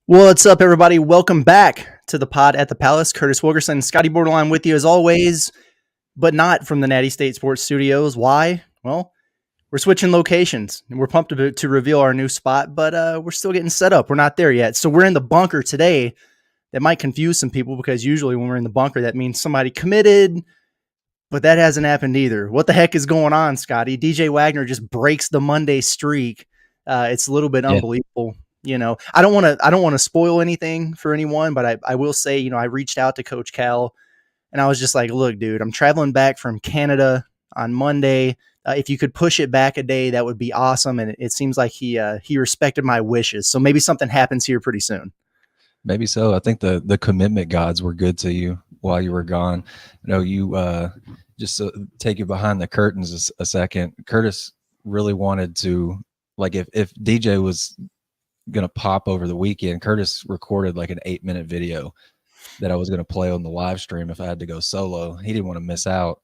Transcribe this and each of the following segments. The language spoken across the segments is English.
What's up, everybody? Welcome back to the pod at the Palace. Curtis Wilkerson, Scotty Borderline with you as always, but not from the Natty State Sports Studios. Why? Well, we're switching locations and we're pumped to reveal our new spot, but we're still getting set up. We're not there yet. So we're in the bunker today. That might confuse some people because usually when we're in the bunker, that means somebody committed, but that hasn't happened either. What the heck is going on, Scotty? DJ Wagner just breaks the Monday streak. It's a little bit Yeah, unbelievable. I don't want to spoil anything for anyone, but I will say, I reached out to Coach Cal and I was just like, look, dude, I'm traveling back from Canada on Monday. If you could push it back a day, that would be awesome. And it seems like he respected my wishes. So maybe something happens here pretty soon. maybe so. I think the commitment gods were good to you while you were gone. You just take you behind the curtains a second. Curtis really wanted to, like, if DJ was gonna pop over the weekend, Curtis recorded like an 8-minute video that I was gonna play on the live stream if I had to go solo. He didn't want to miss out.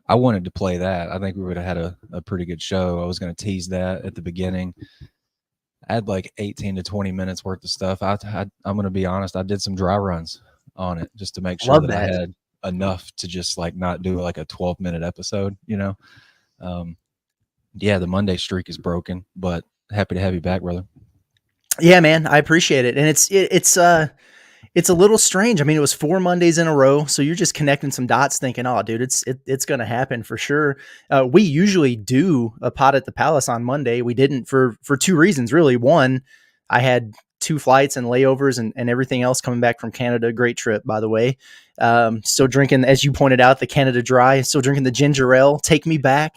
I wanted to play that. I think we would have had a pretty good show. I was going to tease that at the beginning. I had like 18 to 20 minutes worth of stuff. I'm going to be honest. I did some dry runs on it just to make sure Love that I that. had enough to just like not do like a 12-minute episode, Yeah, the Monday streak is broken, but happy to have you back, brother. Yeah, man, I appreciate it. And it's a little strange. I mean, it was 4 Mondays in a row, so you're just connecting some dots, thinking, "Oh, dude, it's going to happen for sure." We usually do a pod at the Palace on Monday. We didn't for 2 reasons, really. One, I had 2 flights and layovers and everything else coming back from Canada. Great trip, by the way. Still drinking, as you pointed out, the Canada Dry. Still drinking the ginger ale. Take me back.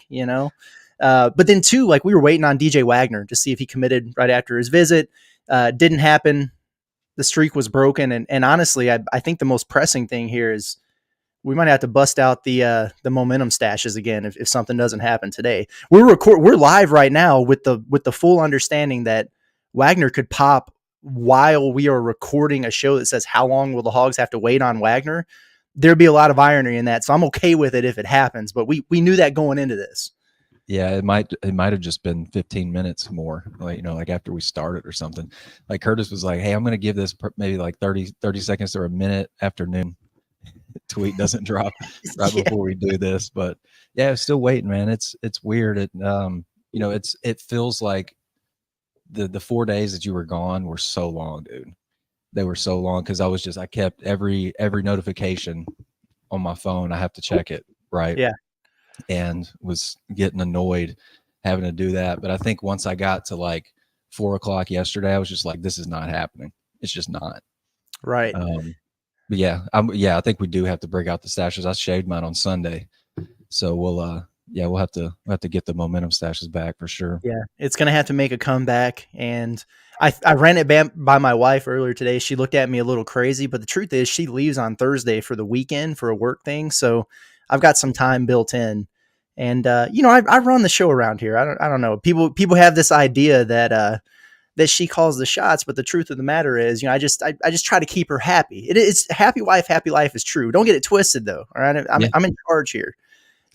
But then 2, like we were waiting on DJ Wagner to see if he committed right after his visit. Didn't happen. The streak was broken. And honestly, I think the most pressing thing here is we might have to bust out the momentum stashes again if something doesn't happen today. We're live right now with the full understanding that Wagner could pop while we are recording a show that says how long will the Hogs have to wait on Wagner. There'd be a lot of irony in that, so I'm okay with it if it happens. But we knew that going into this. Yeah, it might have just been 15 minutes more, like after we started or something. Like Curtis was like, "Hey, I'm going to give this maybe like 30 seconds or a minute afternoon tweet doesn't drop right Yeah. before we do this." But yeah, still waiting, man. It's weird. It feels like the 4 days that you were gone were so long, dude. They were so long because I kept every notification on my phone. I have to check it, right? Yeah. And was getting annoyed having to do that. But I think once I got to like 4 o'clock yesterday, I was just like, this is not happening. It's just not. Right. But I think we do have to break out the stashes. I shaved mine on Sunday, so we'll have to get the momentum stashes back for sure. Yeah, it's going to have to make a comeback. And I ran it by my wife earlier today. She looked at me a little crazy, but the truth is she leaves on Thursday for the weekend for a work thing. So I've got some time built in. And, I run the show around here. I don't know. People have this idea that she calls the shots, but the truth of the matter is, I just try to keep her happy. It's happy wife, happy life is true. Don't get it twisted though. All right. Yeah, I'm in charge here.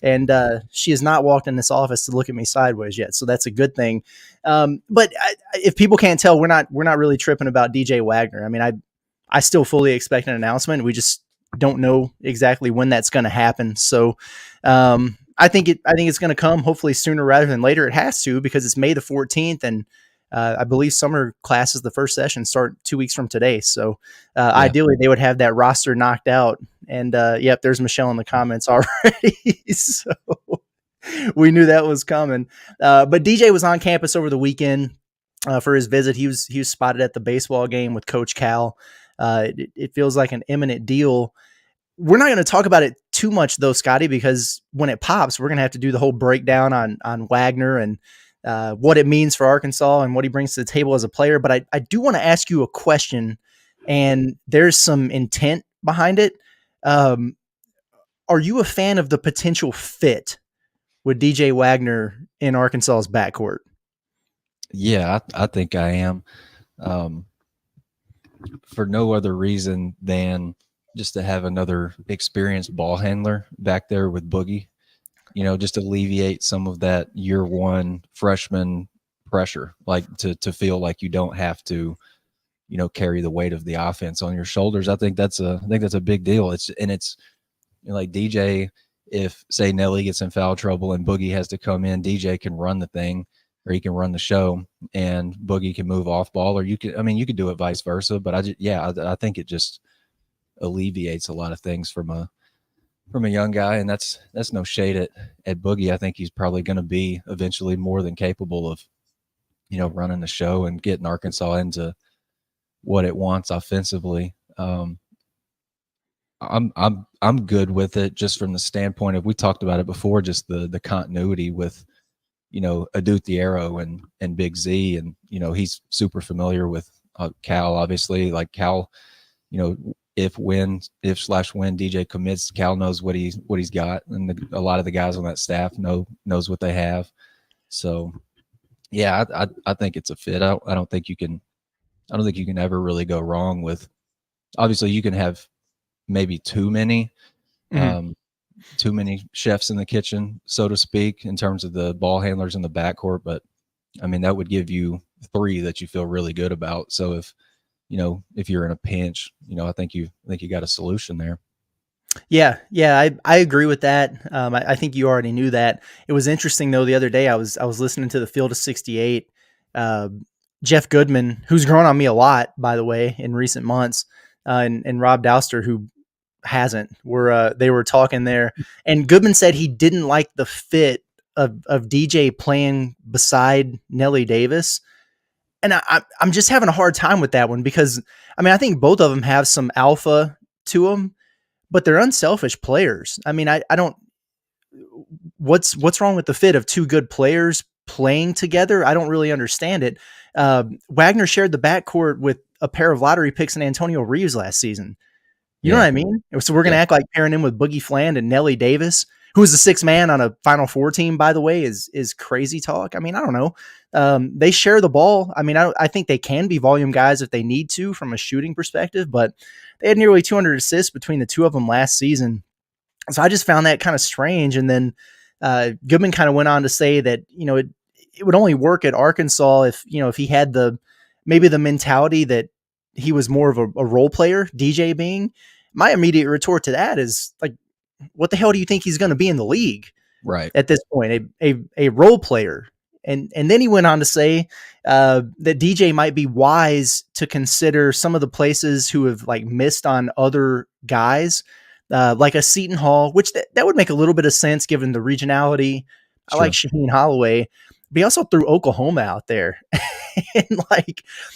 And she has not walked in this office to look at me sideways yet, so that's a good thing. But if people can't tell, we're not really tripping about DJ Wagner. I mean, I still fully expect an announcement. We just don't know exactly when that's going to happen. So I think it's going to come hopefully sooner rather than later. It has to because it's May the 14th, and I believe summer classes, the first session, start 2 weeks from today. So ideally, they would have that roster knocked out. And yep, there's Michelle in the comments already. So we knew that was coming. But DJ was on campus over the weekend for his visit. He was spotted at the baseball game with Coach Cal. It feels like an imminent deal. We're not going to talk about it too much though, Scotty, because when it pops, we're going to have to do the whole breakdown on Wagner and what it means for Arkansas and what he brings to the table as a player. But I do want to ask you a question, and there's some intent behind it. Are you a fan of the potential fit with DJ Wagner in Arkansas's backcourt? Yeah, I think I am. For no other reason than just to have another experienced ball handler back there with Boogie, just alleviate some of that year one freshman pressure, like to feel like you don't have to, carry the weight of the offense on your shoulders. I think that's a big deal. It's like DJ, if say Nelly gets in foul trouble and Boogie has to come in, DJ can run the thing, or he can run the show, and Boogie can move off ball, or you could do it vice versa. But I think it just alleviates a lot of things from a young guy, and that's no shade at Boogie. I think he's probably going to be eventually more than capable of, running the show and getting Arkansas into what it wants offensively. I'm good with it, just from the standpoint of, we talked about it before, just the continuity with, Aduthiero and Big Z, and he's super familiar with Cal, obviously. Like Cal, if/when DJ commits, Cal knows what he's got, and a lot of the guys on that staff knows what they have. So yeah, I think it's a fit. I don't think you can ever really go wrong with. Obviously, you can have maybe too many chefs in the kitchen, so to speak, in terms of the ball handlers in the backcourt. But I mean, that would give you 3 that you feel really good about. So if you're in a pinch, I think you got a solution there. Yeah, I agree with that. I think you already knew that. It was interesting though. The other day, I was listening to the Field of 68. Jeff Goodman, who's grown on me a lot, by the way, in recent months, and Rob Douster, who hasn't. They were talking there, and Goodman said he didn't like the fit of DJ playing beside Nelly Davis. And I'm just having a hard time with that one, because I mean, I think both of them have some alpha to them, but they're unselfish players. I mean, I don't, what's wrong with the fit of 2 good players playing together? I don't really understand it. Wagner shared the backcourt with a pair of lottery picks in Antonio Reeves last season. You know what I mean? So we're going to act like pairing him with Boogie Fland and Nelly Davis, who is the 6th man on a Final Four team, by the way, is crazy talk. I mean, I don't know. They share the ball. I mean, I think they can be volume guys if they need to from a shooting perspective, but they had nearly 200 assists between the 2 of them last season. So I just found that kind of strange. And then Goodman kind of went on to say that, it would only work at Arkansas if he had maybe the mentality that he was more of a role player, DJ being. My immediate retort to that is, like, what the hell do you think he's going to be in the league? Right. At this point, a role player. And then he went on to say that DJ might be wise to consider some of the places who have like missed on other guys, like a Seton Hall, which that would make a little bit of sense given the regionality. Sure. I like Shaheen Holloway, but he also threw Oklahoma out there. And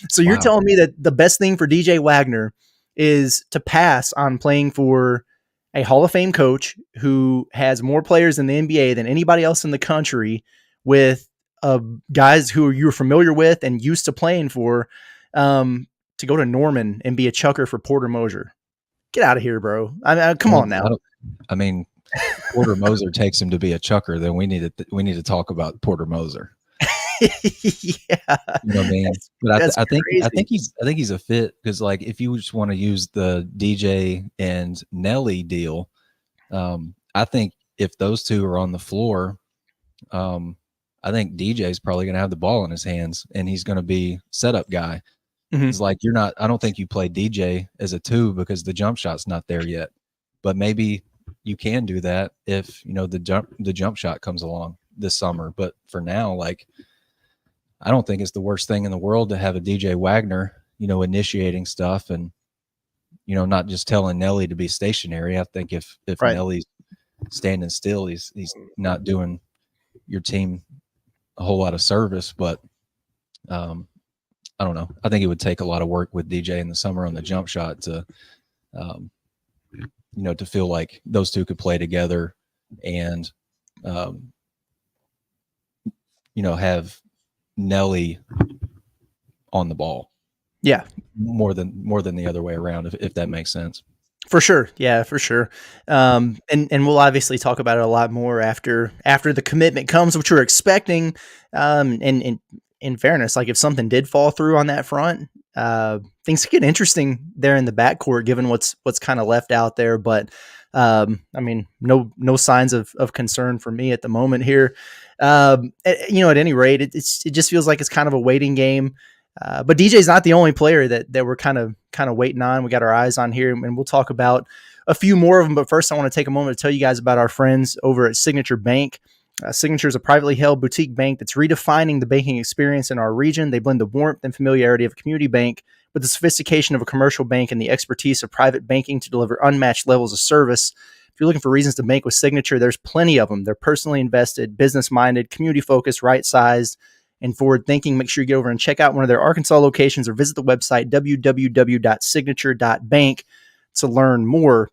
so you're telling me that the best thing for DJ Wagner is to pass on playing for a Hall of Fame coach who has more players in the NBA than anybody else in the country, with guys who you're familiar with and used to playing for, to go to Norman and be a chucker for Porter Moser. Get out of here, bro. I mean, come on now. I mean, Porter Moser takes him to be a chucker, then we need to talk about Porter Moser. Yeah, you know what I mean. But I think he's a fit, because like, if you just want to use the DJ and Nelly deal, I think if those 2 are on the floor, I think DJ's probably going to have the ball in his hands, and he's going to be setup guy. Mm-hmm. It's like, I don't think you play DJ as a 2 because the jump shot's not there yet. But maybe you can do that if the jump shot comes along this summer. But for now, like, I don't think it's the worst thing in the world to have a DJ Wagner, initiating stuff, and not just telling Nelly to be stationary. I think if right. Nelly's standing still, he's not doing your team a whole lot of service. But I don't know. I think it would take a lot of work with DJ in the summer on the jump shot to to feel like those 2 could play together and have Nelly on the ball. Yeah. More than the other way around, if that makes sense. For sure. Yeah, for sure. And we'll obviously talk about it a lot more after the commitment comes, which we're expecting. And in fairness, like, if something did fall through on that front, things get interesting there in the backcourt, given what's kind of left out there. But I mean, no signs of concern for me at the moment here. At any rate, it just feels like it's kind of a waiting game. But DJ's not the only player that we're kind of waiting on. We got our eyes on here, and we'll talk about a few more of them. But first, I want to take a moment to tell you guys about our friends over at Signature Bank. Signature is a privately held boutique bank that's redefining the banking experience in our region. They blend the warmth and familiarity of a community bank with the sophistication of a commercial bank and the expertise of private banking to deliver unmatched levels of service. If you're looking for reasons to bank with Signature, there's plenty of them. They're personally invested, business-minded, community-focused, right-sized, and forward-thinking. Make sure you get over and check out one of their Arkansas locations or visit the website www.signature.bank to learn more.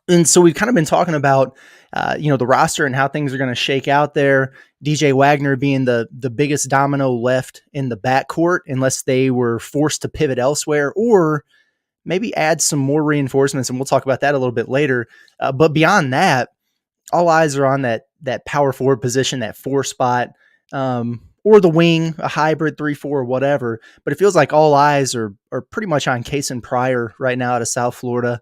And so we've kind of been talking about, the roster and how things are going to shake out there. DJ Wagner being the biggest domino left in the backcourt, unless they were forced to pivot elsewhere or maybe add some more reinforcements. And we'll talk about that a little bit later. But beyond that, all eyes are on that power forward position, that 4 spot, or the wing, a hybrid 3-4, whatever. But it feels like all eyes are pretty much on Kayson Prior right now out of South Florida.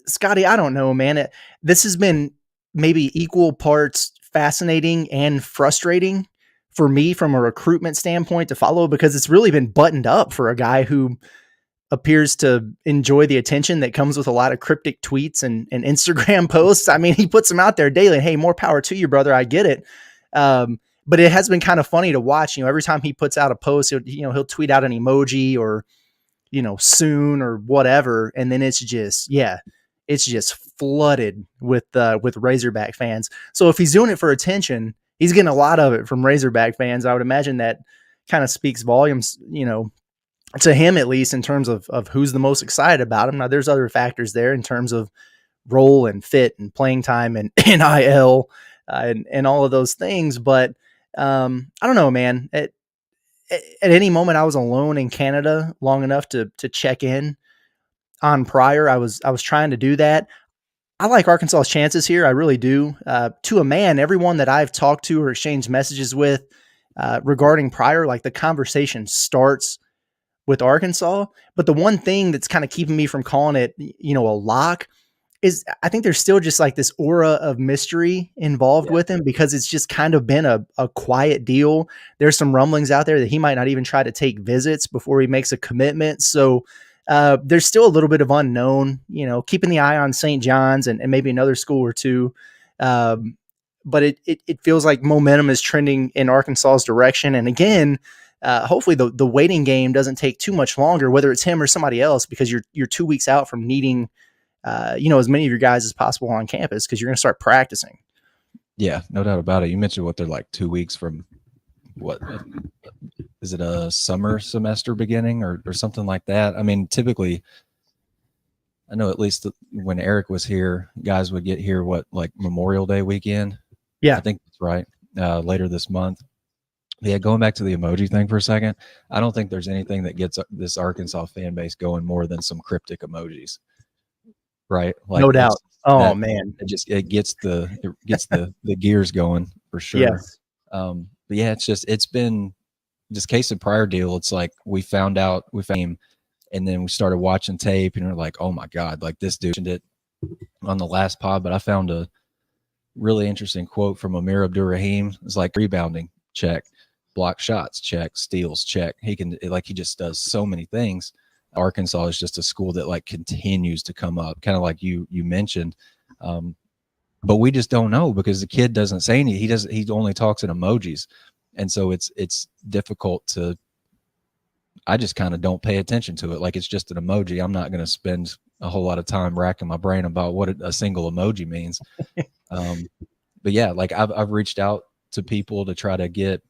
Scotty, I don't know, man. This has been maybe equal parts fascinating and frustrating for me from a recruitment standpoint to follow, because it's really been buttoned up for a guy who appears to enjoy the attention that comes with a lot of cryptic tweets and Instagram posts. I mean, he puts them out there daily. Hey, more power to you, brother. I get it. But it has been kind of funny to watch. Every time he puts out a post, he'll tweet out an emoji or, soon or whatever. And then it's just flooded with Razorback fans. So if he's doing it for attention, he's getting a lot of it from Razorback fans. I would imagine that kind of speaks volumes, to him, at least in terms of who's the most excited about him. Now there's other factors there in terms of role and fit and playing time and NIL and all of those things. But I don't know, man. At any moment, I was alone in Canada long enough to check in on Prior. I was trying to do that. I like Arkansas's chances here. I really do. To a man, everyone that I've talked to or exchanged messages with regarding Prior, like the conversation starts with Arkansas. But the one thing that's kind of keeping me from calling it, a lock is I think there's still just like this aura of mystery involved with him, because it's just kind of been a quiet deal. There's some rumblings out there that he might not even try to take visits before he makes a commitment. So there's still a little bit of unknown, keeping the eye on St. John's and maybe another school or two. But it feels like momentum is trending in Arkansas's direction. And again, hopefully the waiting game doesn't take too much longer, whether it's him or somebody else, because you're 2 weeks out from needing, as many of your guys as possible on campus, because you're going to start practicing. Yeah, no doubt about it. You mentioned what they're like 2 weeks from what is it, a summer semester beginning or something like that? I mean, typically, I know at least when Eric was here, guys would get here like Memorial Day weekend. Yeah, I think that's right. Later this month. Yeah, going back to the emoji thing for a second, I don't think there's anything that gets this Arkansas fan base going more than some cryptic emojis, right? Like, no doubt. Oh man, it gets the gears going for sure. Yes. But yeah, it's been this Kayson Prior deal. It's like we found him, and then we started watching tape, and we're like, oh my god, like this dude did it on the last pod. But I found a really interesting quote from Amir Abdur-Rahim. It's like rebounding, check. Block shots, check. Steals, check. He just does so many things. Arkansas is just a school that like continues to come up, kind of like you mentioned. But we just don't know, because the kid doesn't say anything. He only talks in emojis. And so it's difficult to, I just kind of don't pay attention to it. Like it's just an emoji. I'm not going to spend a whole lot of time racking my brain about what a single emoji means. But yeah, like I've reached out to people to try to get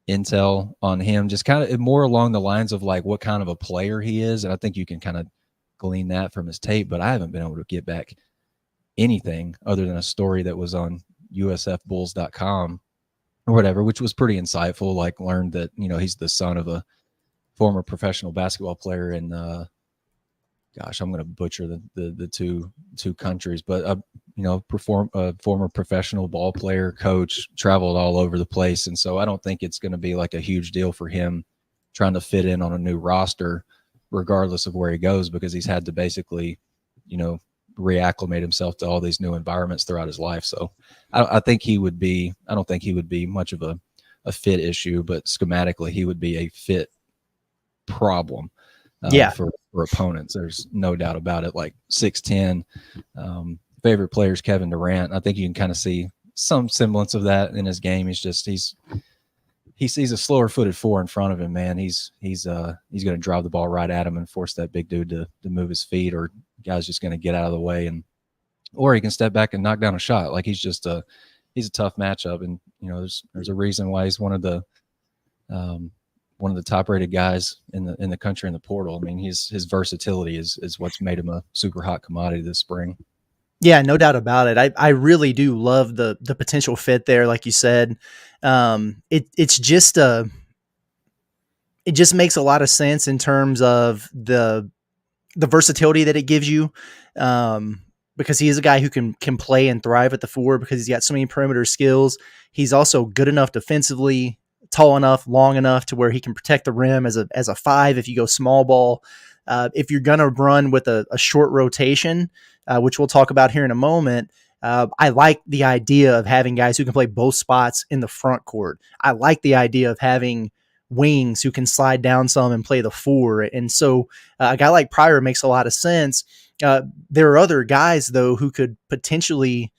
intel on him, just kind of more along the lines of like what kind of a player he is. And I think you can kind of glean that from his tape, but I haven't been able to get back anything other than a story that was on usfbulls.com or whatever, which was pretty insightful. Like learned that, he's the son of a former professional basketball player in, gosh, I'm going to butcher the two countries, but former professional ball player, coach, traveled all over the place. And so I don't think it's going to be like a huge deal for him trying to fit in on a new roster, regardless of where he goes, because he's had to basically reacclimate himself to all these new environments throughout his life. So I think he would be, I don't think he would be much of a fit issue, but schematically he would be a fit problem for opponents. There's no doubt about it. Like 6'10", favorite players, Kevin Durant. I think you can kind of see some semblance of that in his game. He sees a slower footed four in front of him, man. He's going to drive the ball right at him and force that big dude to move his feet, or guy's just going to get out of the way, or he can step back and knock down a shot. Like he's a tough matchup, and there's a reason why he's one of the top rated guys in the country in the portal. I mean, his versatility is what's made him a super hot commodity this spring. Yeah, no doubt about it. I really do love the potential fit there, like you said. It just makes a lot of sense in terms of the versatility that it gives you, because he is a guy who can play and thrive at the four because he's got so many perimeter skills. He's also good enough defensively, tall enough, long enough to where he can protect the rim as a five if you go small ball. If you're going to run with a short rotation, which we'll talk about here in a moment, I like the idea of having guys who can play both spots in the front court. I like the idea of having wings who can slide down some and play the four. And so a guy like Prior makes a lot of sense. There are other guys, though, who could potentially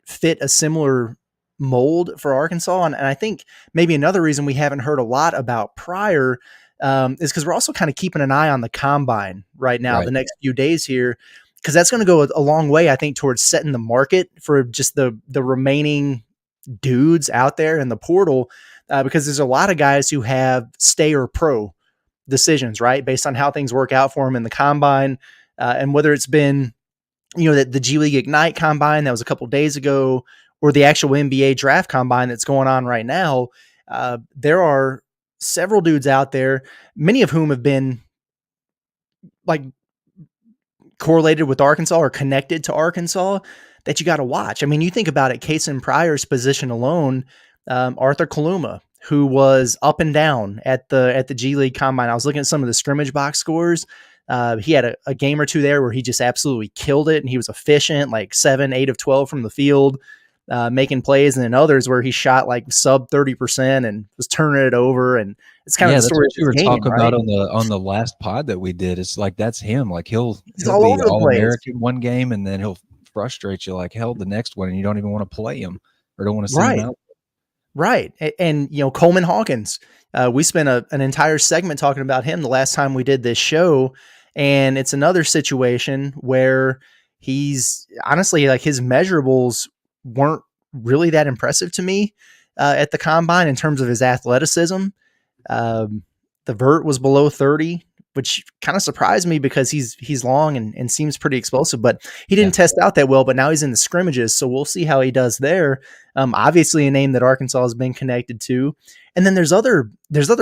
fit a similar mold for Arkansas. And I think maybe another reason we haven't heard a lot about Prior is because we're also kind of keeping an eye on the combine right now, the next few days here, because that's going to go a long way, I think, towards setting the market for just the remaining dudes out there in the portal, because there's a lot of guys who have stay or pro decisions, right, based on how things work out for them in the combine, and whether it's been, the G League Ignite combine that was a couple days ago, or the actual NBA draft combine that's going on right now. There are several dudes out there, many of whom have been like correlated with Arkansas or connected to Arkansas, that you got to watch. I mean, you think about it, Kayson Prior's position alone, Arthur Kaluma, who was up and down at the G League Combine. I was looking at some of the scrimmage box scores. He had a game or two there where he just absolutely killed it, and he was efficient, like 7, 8 of 12 from the field, making plays, and then others where he shot like sub 30% and was turning it over. And it's kind of the story you were talking about on the last pod that we did. It's like, that's him. Like he'll be All-American one game, and then he'll frustrate you like hell the next one, and you don't even want to play him or don't want to see him out. Right. And Coleman Hawkins, we spent an entire segment talking about him the last time we did this show. And it's another situation where he's honestly, like, his measurables weren't really that impressive to me at the combine in terms of his athleticism. The vert was below 30, which kind of surprised me because he's long and seems pretty explosive, but he didn't test out that well. But now he's in the scrimmages, so we'll see how he does there. Obviously a name that Arkansas has been connected to. And then there's other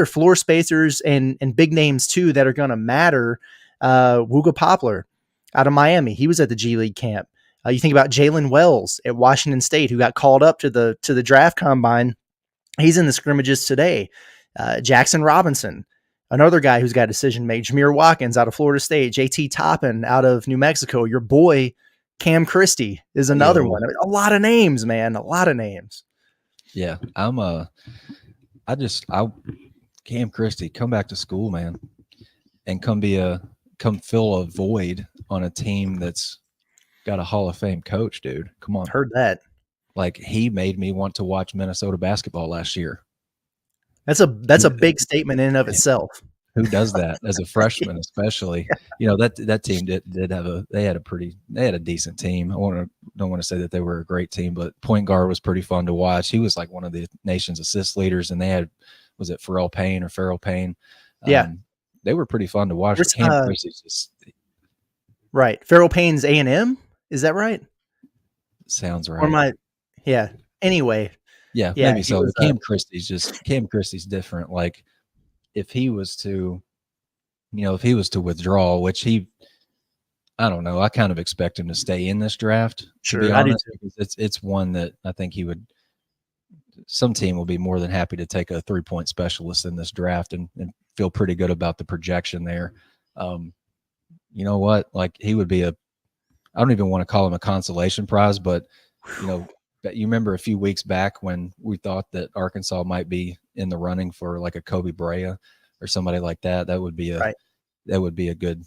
floor spacers and big names too that are going to matter. Wooga Poplar out of Miami, he was at the G League camp. You think about Jalen Wells at Washington State, who got called up to the draft combine. He's in the scrimmages today. Jackson Robinson, another guy who's got a decision made. Jameer Watkins out of Florida State. JT Toppin out of New Mexico. Your boy Cam Christie is another one. I mean, a lot of names, man. A lot of names. Yeah, Cam Christie, come back to school, man, and come fill a void on a team that's got a Hall of Fame coach, dude. Come on. Heard that. Like, he made me want to watch Minnesota basketball last year. That's a big statement in and of itself. Who does that as a freshman, especially? That team they had a decent team. Don't want to say that they were a great team, but point guard was pretty fun to watch. He was like one of the nation's assist leaders, and they had, was it Farrell Payne? They were pretty fun to watch. Right. Farrell Payne's A&M, is that right? Sounds right. Anyway. Yeah, maybe so. Cam Christie's different. Like, if he was to withdraw, which I don't know. I kind of expect him to stay in this draft. Sure, to be honest, because it's one that I think some team will be more than happy to take a 3-point specialist in this draft and feel pretty good about the projection there. You know what? Like, he would be I don't even want to call him a consolation prize, but you know, you remember a few weeks back when we thought that Arkansas might be in the running for like a Kobe Brea or somebody like that. That would be Right. a good,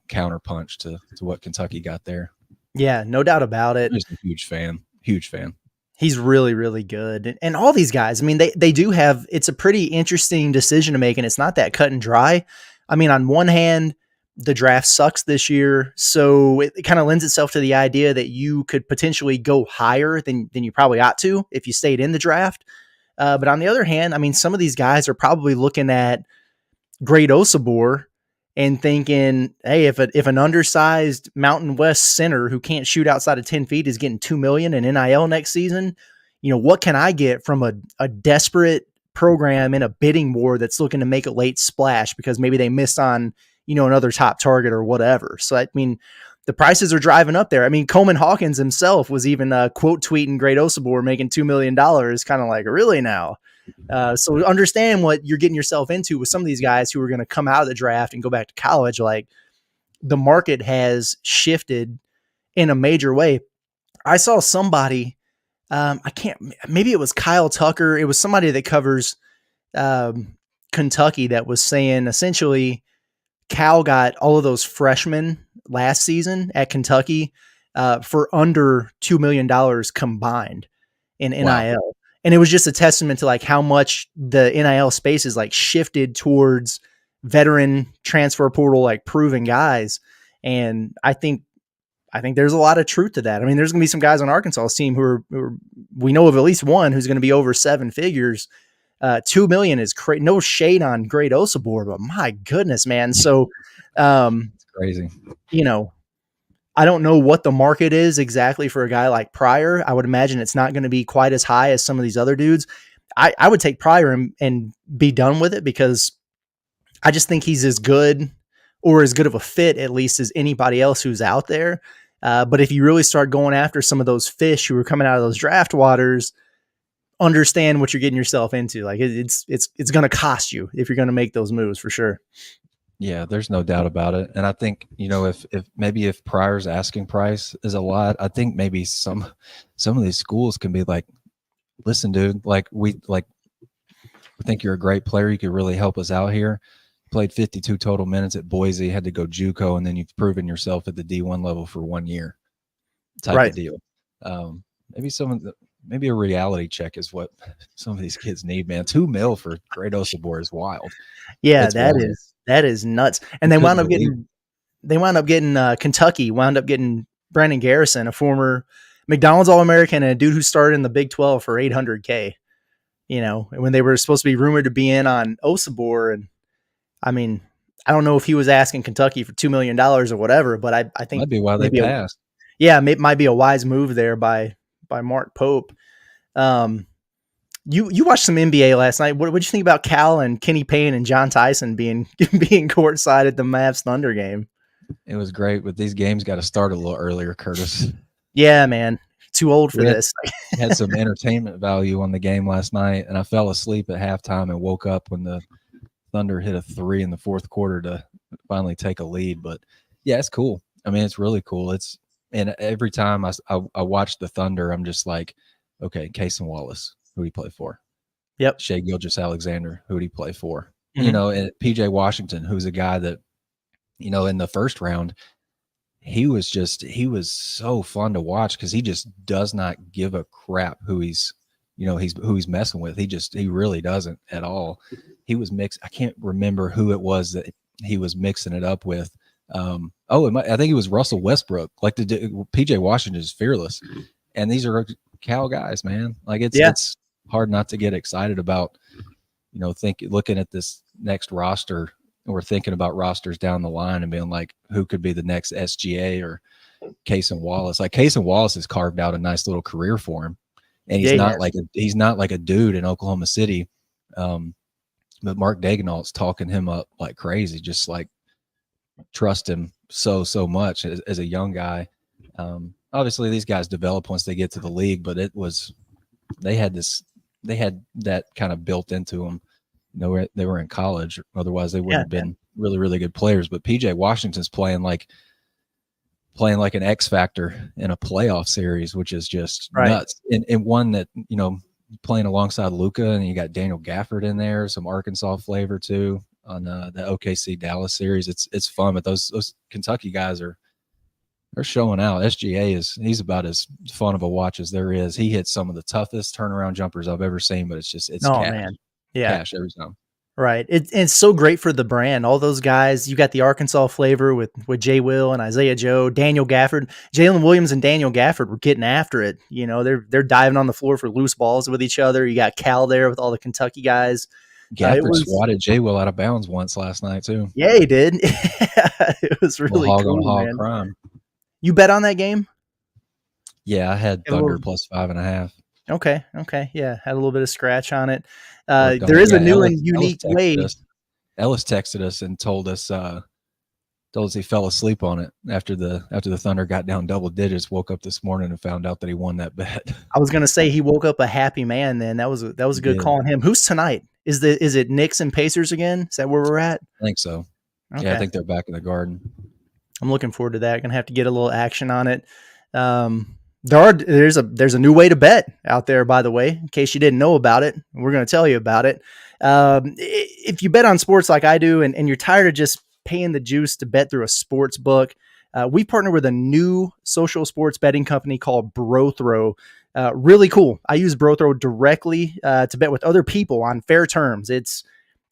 counter punch to what Kentucky got there. Yeah, no doubt about it. I'm just a huge fan. Huge fan. He's really, really good. And all these guys, I mean, they do have, it's a pretty interesting decision to make, and it's not that cut and dry. I mean, on one hand, the draft sucks this year, so it kind of lends itself to the idea that you could potentially go higher than you probably ought to if you stayed in the draft. But on the other hand, I mean, some of these guys are probably looking at Great Osabor and thinking, hey, if an undersized Mountain West center who can't shoot outside of 10 feet is getting $2 million in NIL next season, what can I get from a desperate program in a bidding war that's looking to make a late splash because maybe they missed on, another top target or whatever. So, I mean, the prices are driving up there. I mean, Coleman Hawkins himself was even quote tweeting Great Osabor making $2 million, kind of like, really now? So understand what you're getting yourself into with some of these guys who are going to come out of the draft and go back to college. Like, the market has shifted in a major way. I saw somebody, maybe it was Kyle Tucker. It was somebody that covers Kentucky that was saying essentially Cal got all of those freshmen last season at Kentucky for under $2 million combined in NIL. Wow. And it was just a testament to like how much the NIL space is like shifted towards veteran transfer portal, like proven guys. And I think there's a lot of truth to that. I mean, there's going to be some guys on Arkansas's team who are we know of at least one who's going to be over seven figures. 2 million is crazy. No shade on Great Osabor, but my goodness, man. So, it's crazy. I don't know what the market is exactly for a guy like Prior. I would imagine it's not going to be quite as high as some of these other dudes. I would take Prior and be done with it because I just think he's as good or as good of a fit, at least, as anybody else who's out there. But if you really start going after some of those fish who are coming out of those draft waters, understand what you're getting yourself into. Like it's going to cost you if you're going to make those moves for sure. Yeah, there's no doubt about it. And I think, if Prior's asking price is a lot, I think maybe some of these schools can be like, listen, dude, we think you're a great player. You could really help us out here. Played 52 total minutes at Boise, had to go JUCO, and then you've proven yourself at the D1 level for 1 year type of deal. Maybe a reality check is what some of these kids need, man. $2 million for Great Osabor is wild. Yeah, that is nuts. And they wound up getting Kentucky wound up getting Brandon Garrison, a former McDonald's All-American and a dude who started in the Big 12 for $800K. When they were supposed to be rumored to be in on Osabor, and I mean, I don't know if he was asking Kentucky for $2 million or whatever, but I think that'd be why they passed. It might be a wise move there by Mark Pope. You watched some NBA last night. What did you think about Cal and Kenny Payne and John Tyson being courtside at the Mavs Thunder game? It was great, but these games got to start a little earlier, Curtis. Yeah, man. Too old for this. Had some entertainment value on the game last night, and I fell asleep at halftime and woke up when the Thunder hit a 3 in the fourth quarter to finally take a lead. But yeah, it's cool. I mean, it's really cool. And every time I watch the Thunder, I'm just like, okay, Kayson Wallace, who do he play for? Yep. Shai Gilgeous-Alexander, who do he play for? Mm-hmm. And PJ Washington, who's a guy that, in the first round, he was so fun to watch because he just does not give a crap who he's messing with. He really doesn't at all. He was mixed. I can't remember who it was that he was mixing it up with. I think it was Russell Westbrook. Like PJ Washington is fearless, and these are Cal guys, man. Like it's hard not to get excited about, looking at this next roster or thinking about rosters down the line and being like, who could be the next SGA or Kayson Wallace? Like Kayson Wallace has carved out a nice little career for him, and he's not like a dude in Oklahoma City. But Mark Daigneault's talking him up like crazy, just like trust him so much as a young guy. Obviously these guys develop once they get to the league, but they had that kind of built into them. They were in college, otherwise they wouldn't have been really, really good players. But PJ Washington's playing like playing like an X factor in a playoff series, which is just Right. nuts. And one that, playing alongside Luka, and you got Daniel Gafford in there, some Arkansas flavor too on the OKC Dallas series. It's fun, but those Kentucky guys they're showing out. He's about as fun of a watch as there is. He hits some of the toughest turnaround jumpers I've ever seen, but it's Oh cash. man. Yeah. Cash every time. Right. It's so great for the brand. All those guys, you got the Arkansas flavor with Jay Will and Isaiah Joe, Daniel Gafford, Jalen Williams and Daniel Gafford were getting after it. They're diving on the floor for loose balls with each other. You got Cal there with all the Kentucky guys. Gafford swatted Jay Will out of bounds once last night too. Yeah, he did. It was really hog cool, on hog man. crime. You bet on that game? Yeah, I had Thunder plus 5.5. Okay. Yeah, had a little bit of scratch on it. There is a new and unique way. Ellis texted us and told us he fell asleep on it after the Thunder got down double digits. Woke up this morning and found out that he won that bet. I was gonna say he woke up a happy man. Then that was a good call on him. Who's tonight? Is it Knicks and Pacers again? Is that where we're at? I think so. Okay. Yeah, I think they're back in the Garden. I'm looking forward to that. Gonna have to get a little action on it. There's a new way to bet out there, by the way, in case you didn't know about it. We're going to tell you about it. If you bet on sports like I do, and you're tired of just paying the juice to bet through a sports book, we partner with a new social sports betting company called Brothr. Really cool. I use Brothr directly to bet with other people on fair terms. It's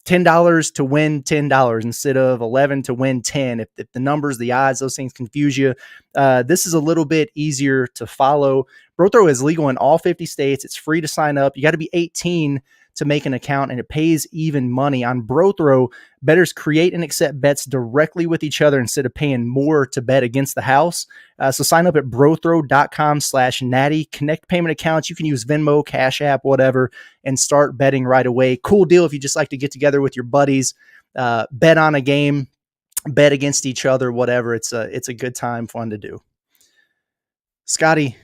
$10 to win $10 instead of 11 to win 10. If the numbers, the odds, those things confuse you, this is a little bit easier to follow. Brothr is legal in all 50 states. It's free to sign up. You got to be 18 to make an account, and it pays even money. On Brothr, bettors create and accept bets directly with each other instead of paying more to bet against the house. So sign up at brothro.com/natty. Connect payment accounts. You can use Venmo, Cash App, whatever, and start betting right away. Cool deal if you just like to get together with your buddies, bet on a game, bet against each other, whatever. It's a good time, fun to do. Scotty,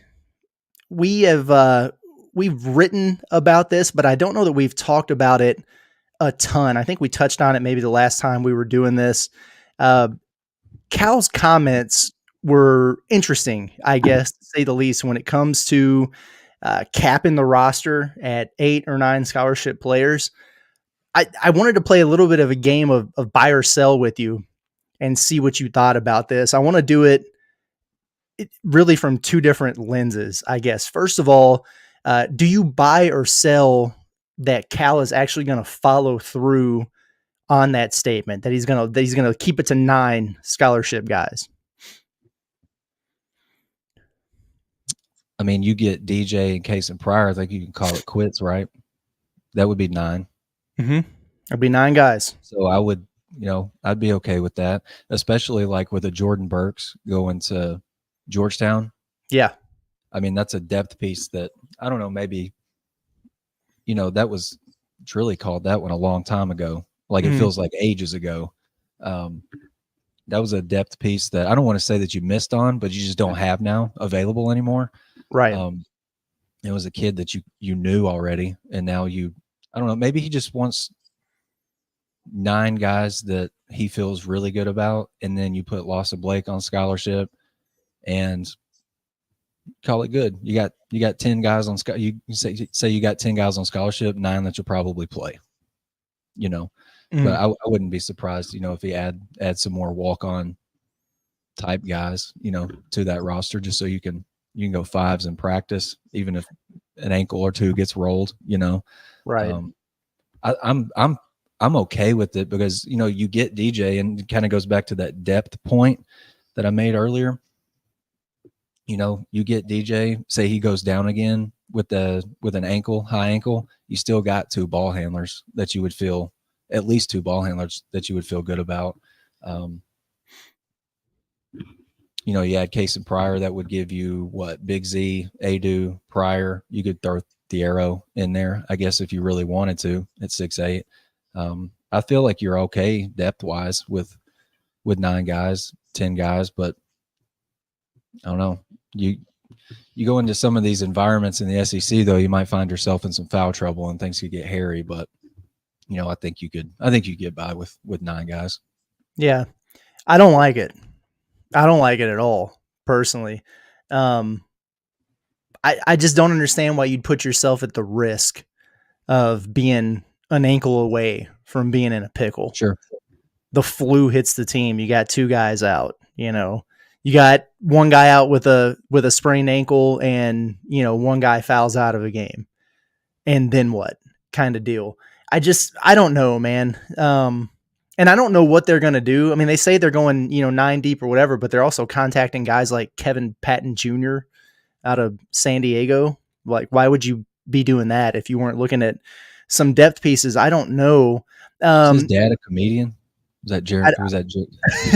we've written about this, but I don't know that we've talked about it a ton. I think we touched on it maybe the last time we were doing this. Cal's comments were interesting, I guess, to say the least, when it comes to capping the roster at 8 or 9 scholarship players. I wanted to play a little bit of a game of buy or sell with you and see what you thought about this. I want to do it really from two different lenses, I guess. First of all, do you buy or sell that Cal is actually going to follow through on that statement, that he's going to keep it to 9 scholarship guys? I mean, you get DJ and Kayson Prior. I think you can call it quits, right? That would be 9. Mm-hmm. It'd be 9 guys. So I would, I'd be okay with that, especially like with a Jordan Burks going to Georgetown. Yeah. I mean, that's a depth piece that I don't know, maybe, that was really called that one a long time ago. Like it feels like ages ago. That was a depth piece that I don't want to say that you missed on, but you just don't have now available anymore. Right. It was a kid that you knew already. And now I don't know, maybe he just wants 9 guys that he feels really good about. And then you put Lawson Blake on scholarship and call it good. You got 10 guys on you say you got 10 guys on scholarship, 9 that you'll probably play, but I wouldn't be surprised, if he add some more walk-on type guys, to that roster, just so you can go 5s in practice, even if an ankle or 2 gets rolled, Right. I'm okay with it because, you get DJ, and it kind of goes back to that depth point that I made earlier. You get DJ, say he goes down again with an high ankle, you still got 2 ball handlers that you would feel, at least 2 ball handlers that you would feel good about. You had Kayson Prior, that would give you Big Z, Adu, Prior. You could throw Thiero in there, I guess, if you really wanted to at 6'8". I feel like you're okay depth wise with 9 guys, 10 guys, but I don't know. You go into some of these environments in the SEC, though, you might find yourself in some foul trouble and things could get hairy. But I think you get by with 9 guys. Yeah, I don't like it. I don't like it at all. personally. Um, I just don't understand why you'd put yourself at the risk of being an ankle away from being in a pickle. Sure. The flu hits the team. You got 2 guys out, you know. You got one guy out with a sprained ankle and, you know, one guy fouls out of a game. And then what kind of deal? I don't know, man. And I don't know what they're going to do. I mean, they say they're going, you know, 9 deep or whatever, but they're also contacting guys like Kevin Patton Jr. out of San Diego. Like, why would you be doing that if you weren't looking at some depth pieces? I don't know. Is his dad a comedian? Was that Jared? Was that Jared?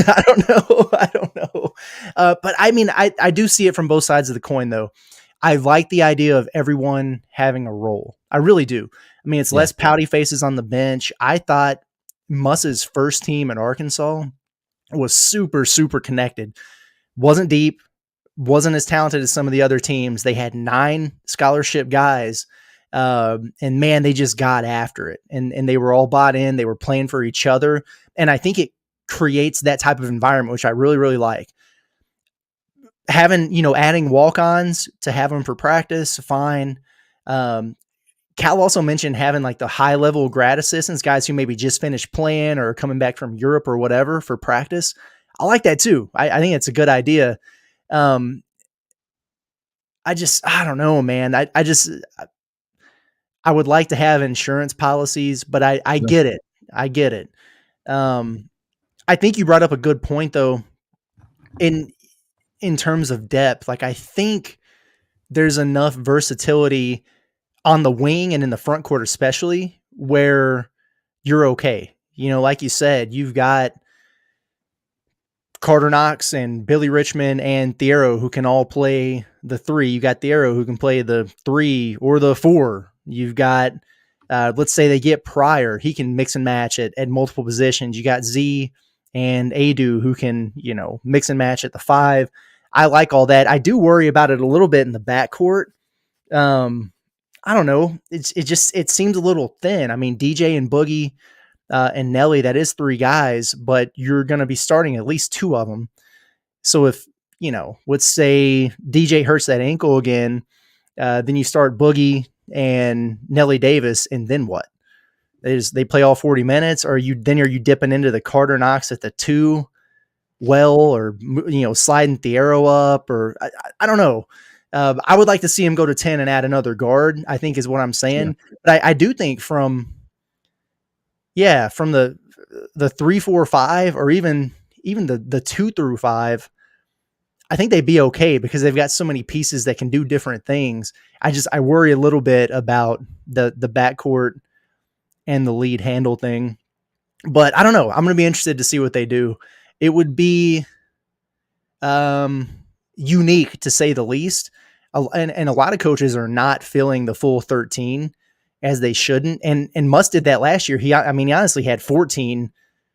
I don't know. I don't know. But I mean, I do see it from both sides of the coin, though. I like the idea of everyone having a role. I really do. I mean, it's less pouty faces on the bench. I thought Muss's first team in Arkansas was super, super connected. Wasn't deep, wasn't as talented as some of the other teams. They had 9 scholarship guys. And man, they just got after it, and they were all bought in. They were playing for each other. And I think it creates that type of environment, which I really, really like. Having, you know, adding walk-ons to have them for practice, fine. Cal also mentioned having like the high-level grad assistants, guys who maybe just finished playing or coming back from Europe or whatever for practice. I like that too. I think it's a good idea. I don't know, man. I would like to have insurance policies, but I get it. I get it. I think you brought up a good point though. In terms of depth, like I think there's enough versatility on the wing and in the front court, especially where you're okay. You know, like you said, you've got Carter Knox and Billy Richmond and Thiero who can all play the 3. You got Thiero who can play the 3 or the 4. You've got, let's say they get Prior. He can mix and match at multiple positions. You got Z and Adu who can, you know, mix and match at the 5. I like all that. I do worry about it a little bit in the backcourt. I don't know. It seems a little thin. I mean, DJ and Boogie and Nelly, that is 3 guys, but you're going to be starting at least 2 of them. So if, you know, let's say DJ hurts that ankle again, then you start Boogie and Nelly Davis, and then what? They play all 40 minutes, or are you dipping into the Carter Knox at the 2 or, you know, sliding Thiero up, or I don't know. I would like to see him go to 10 and add another guard, I think is what I'm saying. Sure. But I do think from the 3, 4, 5, or even the 2 through 5, I think they'd be okay because they've got so many pieces that can do different things. I worry a little bit about the backcourt and the lead handle thing, but I don't know. I'm going to be interested to see what they do. It would be unique to say the least. And a lot of coaches are not filling the full 13 as they shouldn't. And Muss did that last year. He honestly had 14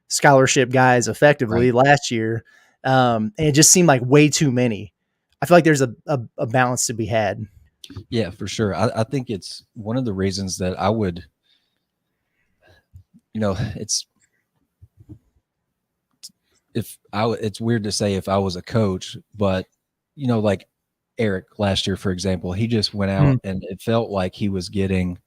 scholarship guys effectively last year. And it just seemed like way too many. I feel like there's a balance to be had. Yeah, for sure. I think it's one of the reasons that I would, you know, it's weird to say if I was a coach, but, you know, like Eric last year, for example, he just went out and it felt like he was getting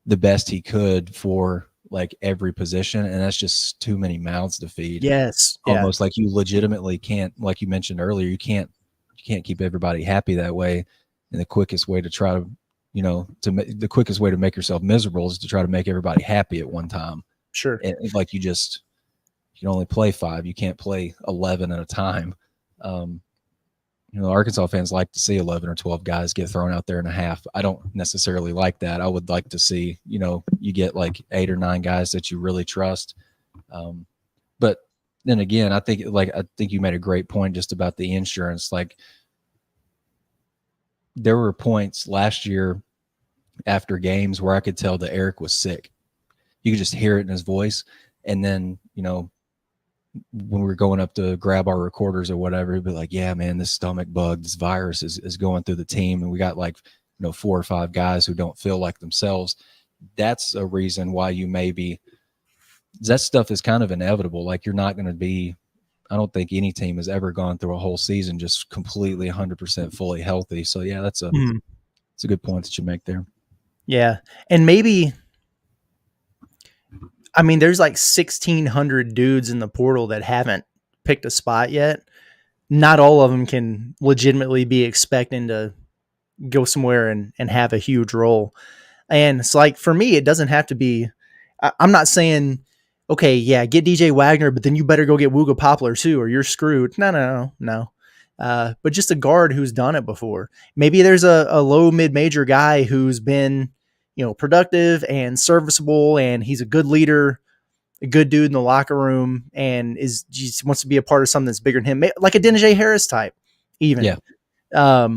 the best he could for like every position. And that's just too many mouths to feed. Yes. Almost like you legitimately can't, like you mentioned earlier, you can't keep everybody happy that way. And the quickest way to try to, you know, the quickest way to make yourself miserable is to try to make everybody happy at one time. Sure. And like you can only play 5. You can't play 11 at a time. You know, Arkansas fans like to see 11 or 12 guys get thrown out there in a half. I don't necessarily like that. I would like to see, you know, you get like 8 or 9 guys that you really trust. But then again, I think you made a great point just about the insurance. Like there were points last year after games where I could tell that Eric was sick. You could just hear it in his voice. And then, you know, when we were going up to grab our recorders or whatever, he'd be like, yeah, man, this stomach bug, this virus is going through the team. And we got like, you know, 4 or 5 guys who don't feel like themselves. That's a reason why that stuff is kind of inevitable. Like you're not going to be I don't think any team has ever gone through a whole season just completely 100% fully healthy. So yeah, it's a good point that you make there. Yeah. And maybe, I mean, there's like 1,600 dudes in the portal that haven't picked a spot yet. Not all of them can legitimately be expecting to go somewhere and have a huge role. And it's like, for me, it doesn't have to be, I'm not saying, okay, yeah, get DJ Wagner, but then you better go get Wooga Poplar too, or you're screwed. No. But just a guard who's done it before. Maybe there's a low mid-major guy who's been, productive and serviceable, and he's a good leader, a good dude in the locker room, and just wants to be a part of something that's bigger than him, like a Denijay Harris type, even. Yeah.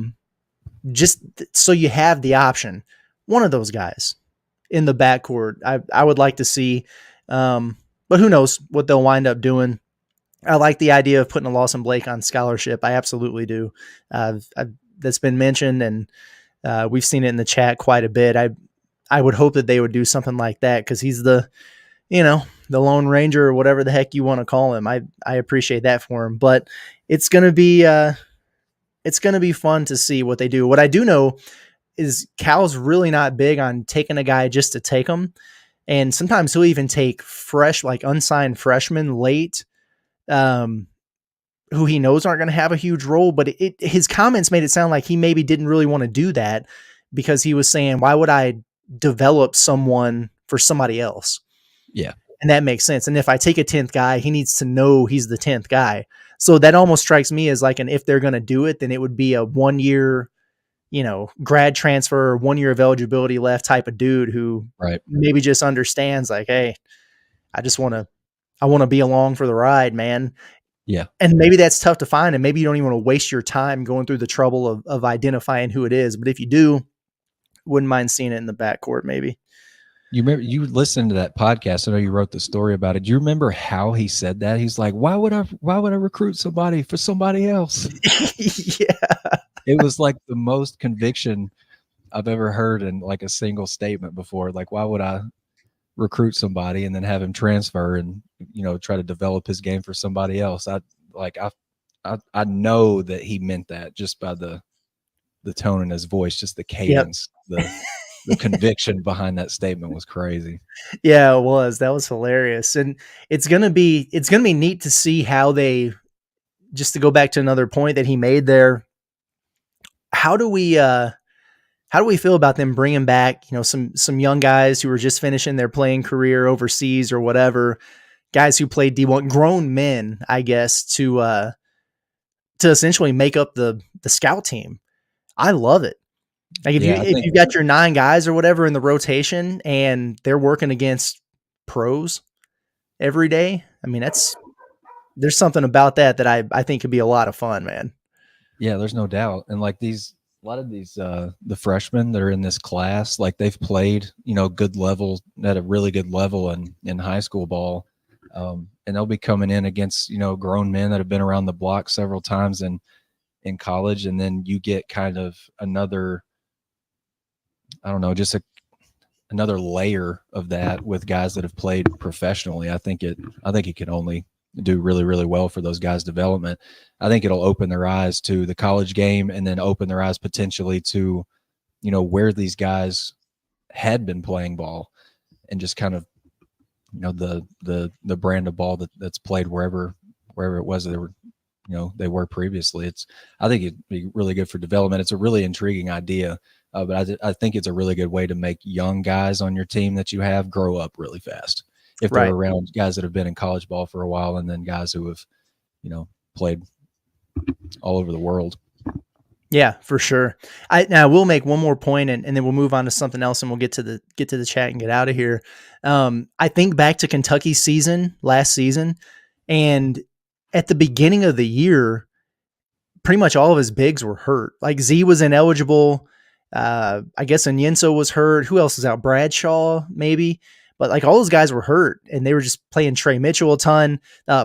Just so you have the option. One of those guys in the backcourt, I would like to see. But who knows what they'll wind up doing. I like the idea of putting a Lawson Blake on scholarship. I absolutely do. That's been mentioned, and we've seen it in the chat quite a bit. I would hope that they would do something like that, because he's the Lone Ranger, or whatever the heck you want to call him. I appreciate that for him, but it's gonna be fun to see what they do. What I do know is Cal's really not big on taking a guy just to take him. And sometimes he'll even take fresh, like unsigned freshmen late, who he knows aren't going to have a huge role. But his comments made it sound like he maybe didn't really want to do that, because he was saying, why would I develop someone for somebody else? Yeah. And that makes sense. And if I take a 10th guy, he needs to know he's the 10th guy. So that almost strikes me as like if they're going to do it, then it would be a 1 year, grad transfer, 1 year of eligibility left type of dude who maybe just understands, like, hey, I want to be along for the ride, man. Yeah. And maybe that's tough to find. And maybe you don't even want to waste your time going through the trouble of identifying who it is. But if you do, wouldn't mind seeing it in the backcourt, maybe. You remember, you listened to that podcast. I know you wrote the story about it. Do you remember how he said that? He's like, why would I recruit somebody for somebody else? Yeah. It was like the most conviction I've ever heard in like a single statement before. Like, why would I recruit somebody and then have him transfer and, try to develop his game for somebody else? I know that he meant that just by the tone in his voice, just the cadence, the conviction behind that statement was crazy. Yeah, it was. That was hilarious. And it's going to be neat to see how they, just to go back to another point that he made there. How do we feel about them bringing back, some young guys who are just finishing their playing career overseas or whatever, guys who played D1, grown men, I guess, to essentially make up the scout team. I love it. Like if you got your 9 guys or whatever in the rotation and they're working against pros every day, I mean, there's something about that I think could be a lot of fun, man. Yeah, there's no doubt. And like a lot of these the freshmen that are in this class, like they've played, good level, at a really good level in high school ball. And they'll be coming in against, grown men that have been around the block several times in college. And then you get kind of another, I don't know, just another layer of that with guys that have played professionally. I think it can only do really, really well for those guys' development. I think it'll open their eyes to the college game, and then open their eyes potentially to, where these guys had been playing ball, and just kind of, the brand of ball that's played wherever it was they were previously. I think it'd be really good for development. It's a really intriguing idea, but I think it's a really good way to make young guys on your team that you have grow up really fast. If they're around guys that have been in college ball for a while, and then guys who have, played all over the world. Yeah, for sure. Now we'll make one more point, and then we'll move on to something else, and we'll get to the chat and get out of here. I think back to Kentucky's season last season, and at the beginning of the year, pretty much all of his bigs were hurt. Like Z was ineligible. I guess Onyenso was hurt. Who else was out? Bradshaw, maybe. But like all those guys were hurt, and they were just playing Trey Mitchell a ton.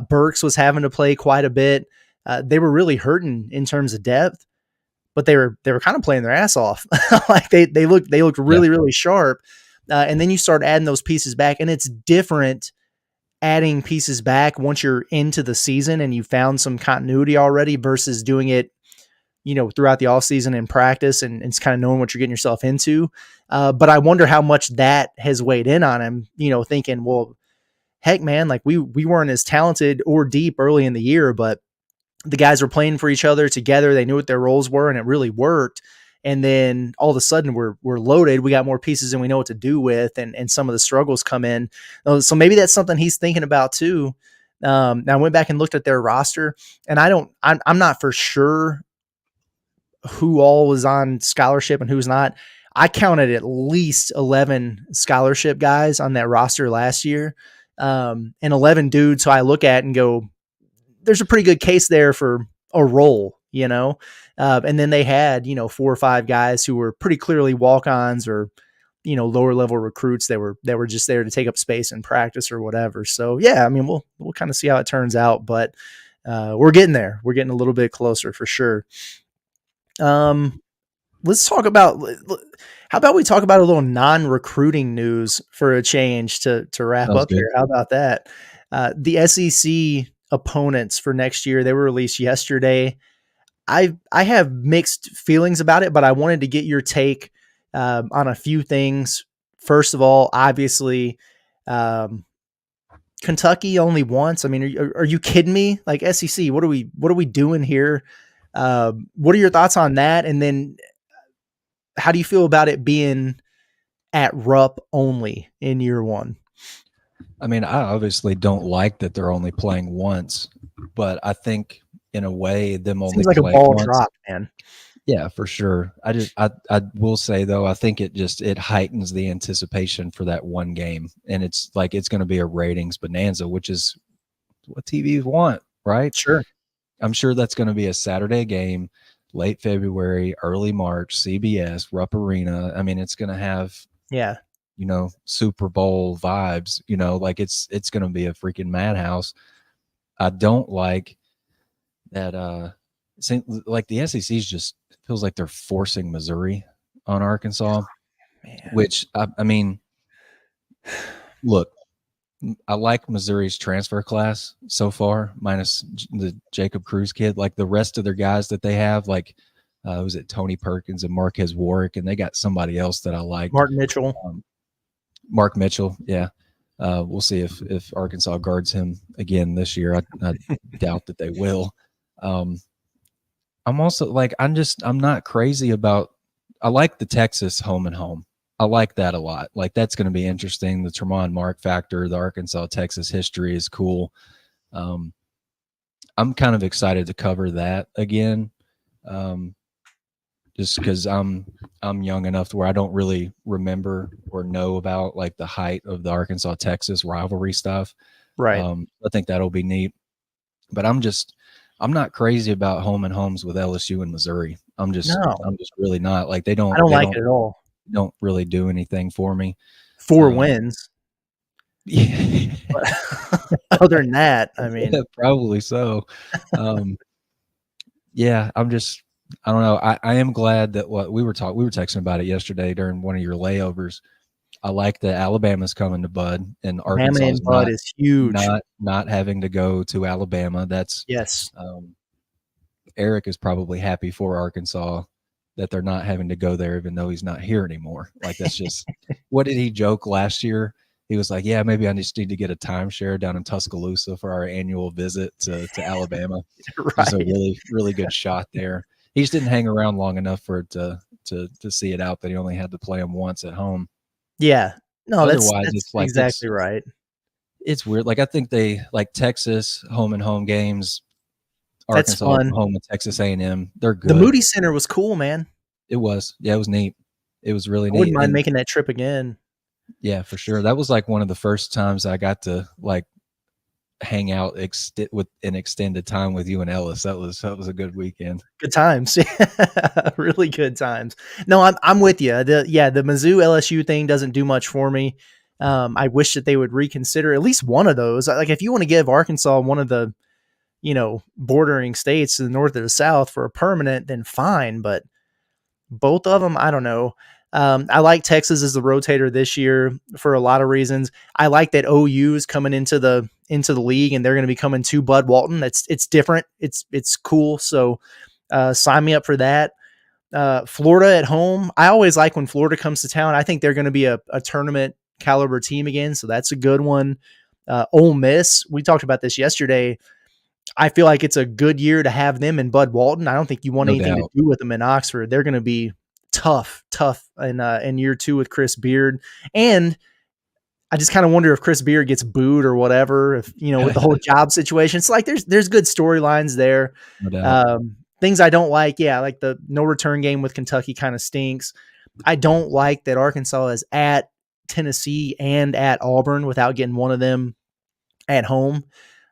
Burks was having to play quite a bit. They were really hurting in terms of depth, but they were kind of playing their ass off. Like they looked really, really sharp. And then you start adding those pieces back, and it's different adding pieces back once you're into the season and you found some continuity already versus doing it, throughout the off season in practice and it's kind of knowing what you're getting yourself into. But I wonder how much that has weighed in on him, thinking, well, heck, man, like we weren't as talented or deep early in the year, but the guys were playing for each other together. They knew what their roles were and it really worked. And then all of a sudden we're loaded. We got more pieces than we know what to do with. And some of the struggles come in. So maybe that's something he's thinking about too. Now I went back and looked at their roster and I'm not for sure who all was on scholarship and who's not. I counted at least 11 scholarship guys on that roster last year. And 11 dudes who I look at and go, there's a pretty good case there for a role, and then they had, 4 or 5 guys who were pretty clearly walk-ons or, lower level recruits that were just there to take up space in practice or whatever. So yeah, I mean, we'll kind of see how it turns out, but we're getting there. We're getting a little bit closer for sure. Let's talk about, how about we talk about a little non-recruiting news for a change to wrap Sounds up good. here. How about that? The SEC opponents for next year, they were released yesterday. I have mixed feelings about it, but I wanted to get your take on a few things. First of all, obviously, Kentucky only once. I mean, are you kidding me? Like SEC, what are we doing here? What are your thoughts on that? And then how do you feel about it being at Rupp only in year one? I mean, I obviously don't like that they're only playing once, but I think in a way them only Seems like a playing ball once. drop, man. Yeah, for sure. I will say though, I think it heightens the anticipation for that one game, and it's like it's going to be a ratings bonanza, which is what TVs want, right? Sure. I'm sure that's going to be a Saturday game, late February, early March, CBS, Rupp Arena. I mean, it's going to have Yeah. Super Bowl vibes. Like it's going to be a freaking madhouse. I don't like that. Like the SEC's just feels like they're forcing Missouri on Arkansas, Man. which I mean, look, I like Missouri's transfer class so far, minus the Jacob Cruz kid. Like the rest of their guys that they have, like was it Tony Perkins and Marquez Warwick, and they got somebody else that I like. Mark Mitchell. Mark Mitchell, yeah. We'll see if Arkansas guards him again this year. I doubt that they will. I'm also like I'm not crazy about. I like the Texas home and home. I like that a lot. Like that's going to be interesting. The Tremont Mark factor, the Arkansas Texas history is cool. I'm kind of excited to cover that again. Just because I'm young enough to where I don't really remember or know about like the height of the Arkansas Texas rivalry stuff. Right. I think that'll be neat. But I'm not crazy about home and homes with LSU and Missouri. I'm just really not. Like I don't like it at all. Don't really do anything for me. 4 wins. Yeah. Other than that, I mean, Yeah, probably so. Yeah, I don't know. I am glad that what we were texting about it yesterday during one of your layovers. I like that Alabama's coming to Bud and Arkansas and Bud is huge. Not having to go to Alabama. That's yes. Eric is probably happy for Arkansas that they're not having to go there, even though he's not here anymore. Like that's just what did he joke last year? He was like, yeah, maybe I just need to get a timeshare down in Tuscaloosa for our annual visit to Alabama. Right. It's a really, really good shot there. He just didn't hang around long enough for it to see it out that he only had to play them once at home. Yeah. No, Otherwise, that's it's like exactly right. It's weird. Like I think they like Texas home and home games. That's Arkansas fun. home and Texas A&M. They're good. The Moody Center was cool, man. It was. Yeah, it was neat. It was really neat. I wouldn't mind making that trip again. Yeah, for sure. That was like one of the first times I got to like hang out with an extended time with you and Ellis. That was a good weekend. Good times. Really good times. No, I'm with you. The Mizzou LSU thing doesn't do much for me. I wish that they would reconsider at least one of those. Like if you want to give Arkansas one of the, bordering states to the north or the south for a permanent, then fine. But both of them, I don't know. I like Texas as the rotator this year for a lot of reasons. I like that OU is coming into the league and they're going to be coming to Bud Walton. It's different. It's cool. So sign me up for that. Florida at home. I always like when Florida comes to town. I think they're going to be a tournament caliber team again. So that's a good one. Ole Miss. We talked about this yesterday. I feel like it's a good year to have them in Bud Walton. I don't think you want No anything to doubt. do with them in Oxford. They're going to be tough in year 2 with Chris Beard. And I just kind of wonder if Chris Beard gets booed or whatever, if, with the whole job situation. It's like there's good storylines there. No doubt. Things I don't like. Yeah, like the no return game with Kentucky kind of stinks. I don't like that Arkansas is at Tennessee and at Auburn without getting one of them at home.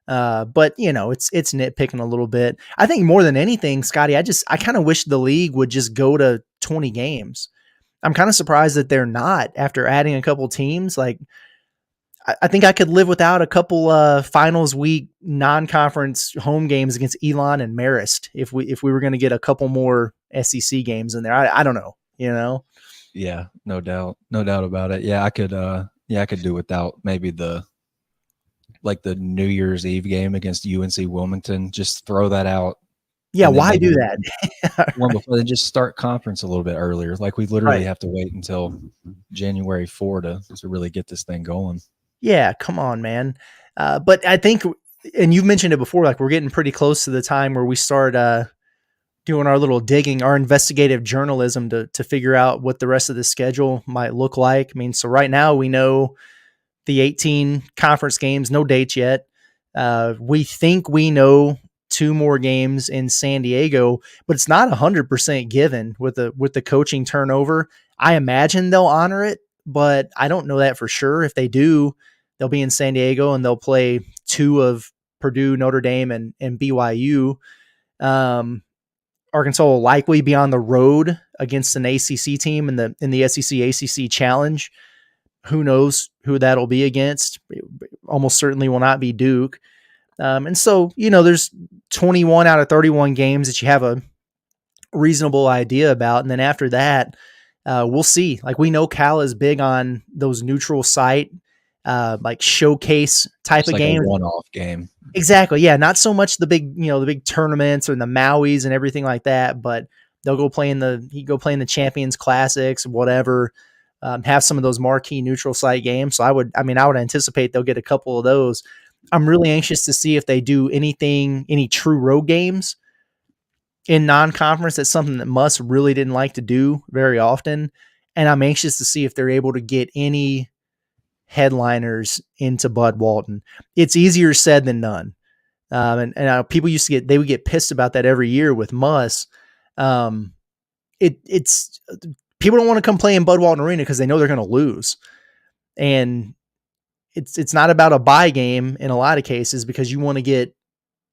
But it's nitpicking a little bit. I think more than anything, Scotty, I kind of wish the league would just go to 20 games. I'm kind of surprised that they're not after adding a couple teams. Like, I think I could live without a couple finals week non-conference home games against Elon and Marist if we were going to get a couple more SEC games in there. I don't know, Yeah, no doubt about it. Yeah, I could do without maybe the New Year's Eve game against UNC Wilmington. Just throw that out. Yeah, And then why maybe do that? one before they just start conference a little bit earlier. Like we literally Right. have to wait until January 4 to really get this thing going. Yeah, come on, man. But I think, and you've mentioned it before, like we're getting pretty close to the time where we start doing our little digging, our investigative journalism to figure out what the rest of the schedule might look like. I mean, so right now we know the 18 conference games, no dates yet. We think we know 2 more games in San Diego, but it's not 100% given with the coaching turnover. I imagine they'll honor it, but I don't know that for sure. If they do, they'll be in San Diego and they'll play 2 of Purdue, Notre Dame, and BYU. Arkansas will likely be on the road against an ACC team in the SEC ACC Challenge. Who knows who that'll be against? Almost certainly will not be Duke. And so, there's 21 out of 31 games that you have a reasonable idea about. And then after that, we'll see. Like we know Cal is big on those neutral site, like showcase type It's of like a games. one-off game. Exactly. Yeah. Not so much the big tournaments or the Mauis and everything like that, but they'll go play in the Champions Classics, whatever. Have some of those marquee neutral site games. So I would anticipate they'll get a couple of those. I'm really anxious to see if they do any true road games in non-conference. That's something that Muss really didn't like to do very often. And I'm anxious to see if they're able to get any headliners into Bud Walton. It's easier said than done. And people they would get pissed about that every year with Muss. It's people don't want to come play in Bud Walton Arena because they know they're going to lose. And it's not about a buy game in a lot of cases because you want to get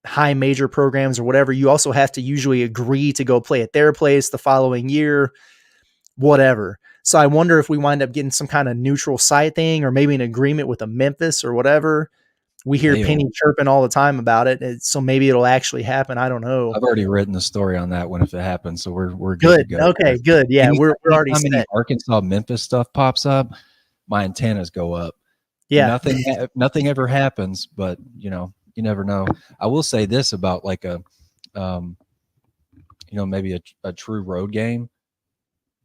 high major programs or whatever. You also have to usually agree to go play at their place the following year, whatever. So I wonder if we wind up getting some kind of neutral site thing or maybe an agreement with a Memphis or whatever. We hear Penny chirping all the time about it. So maybe it'll actually happen. I don't know. I've already written the story on that one if it happens. So we're good. To go. Okay, good. Yeah, we're already set. Any Arkansas Memphis stuff pops up, my antennas go up. Yeah. Nothing ever happens, but you never know. I will say this about like maybe a true road game.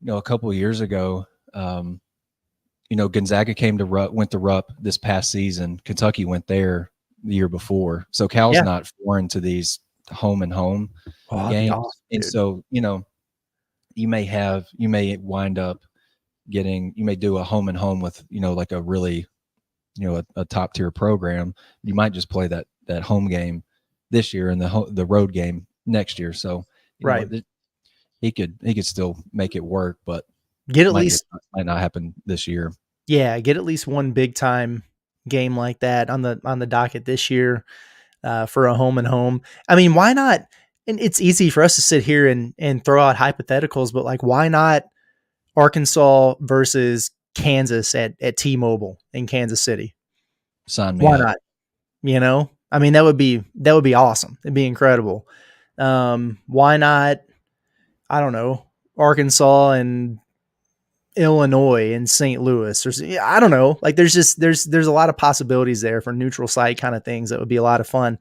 A couple of years ago, Gonzaga went to Rupp this past season. Kentucky went there the year before. So Cal's not foreign to these home and home games. Awesome, and so, you may wind up you may do a home and home with, like a really, a top tier program. You might just play that home game this year and the road game next year. So, he could still make it work, but might not happen this year. Yeah, get at least one big time game like that on the docket this year for a home and home. I mean, why not? And it's easy for us to sit here and throw out hypotheticals, but like, why not Arkansas versus Kansas at T-Mobile in Kansas City? Sign me why up. Not? I mean, that would be awesome. It'd be incredible. Why not? I don't know, Arkansas and Illinois and St. Louis, or I don't know. Like there's a lot of possibilities there for neutral site kind of things that would be a lot of fun.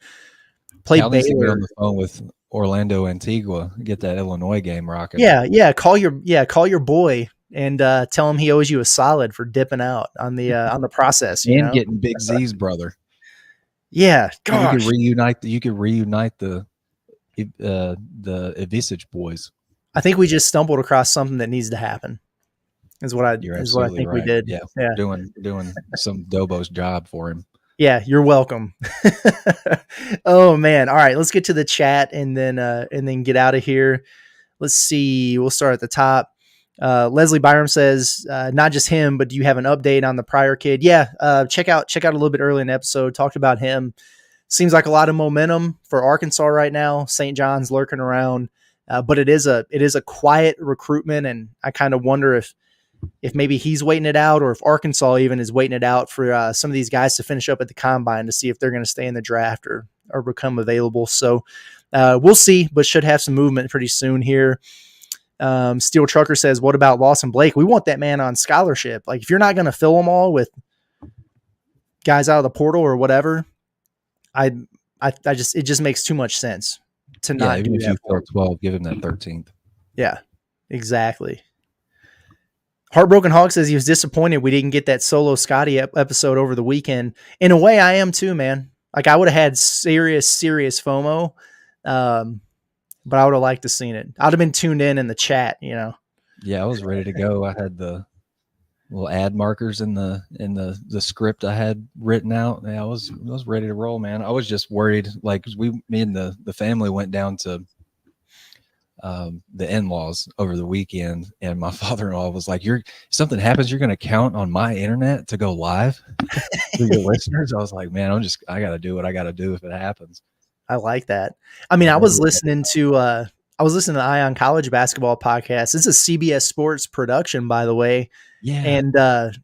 Play Cal needs to get on Baylor. the phone with Orlando Antigua, get that Illinois game rocking. Yeah. Call your boy and tell him he owes you a solid for dipping out on the process. And getting Big Z's brother. Yeah, gosh. You could reunite the Ivisich boys. I think we just stumbled across something that needs to happen. Is what I think we did. Yeah. Doing some Dobo's job for him. Yeah, you're welcome. Oh man. All right, let's get to the chat and then get out of here. Let's see. We'll start at the top. Leslie Byram says, not just him, but do you have an update on the Prior kid? Yeah. Check out a little bit early in the episode. Talked about him. Seems like a lot of momentum for Arkansas right now. St. John's lurking around, but it is a quiet recruitment, and I kind of wonder if maybe he's waiting it out, or if Arkansas even is waiting it out for some of these guys to finish up at the combine to see if they're going to stay in the draft or become available. So we'll see, but should have some movement pretty soon here. Steel Trucker says, what about Lawson Blake? We want that man on scholarship. Like, if you're not going to fill them all with guys out of the portal or whatever, it just makes too much sense to not even do if that. You fill 12, give him that 13th. Yeah, exactly. Heartbroken Hog says he was disappointed we didn't get that solo Scotty episode over the weekend. In a way, I am too, man. Like, I would have had serious FOMO, but I would have liked to seen it. I'd have been tuned in the chat, you know. Yeah, I was ready to go. I had the little ad markers in the script I had written out. Yeah, I was ready to roll, man. I was just worried, like, me and the family went down to the in-laws over the weekend, and my father-in-law was like, something happens, you're going to count on my internet to go live for your listeners. I was like, man, I got to do what I got to do if it happens. I like that. I mean, I was listening to the Ion College basketball podcast. It's a CBS Sports production, by the way. Yeah. And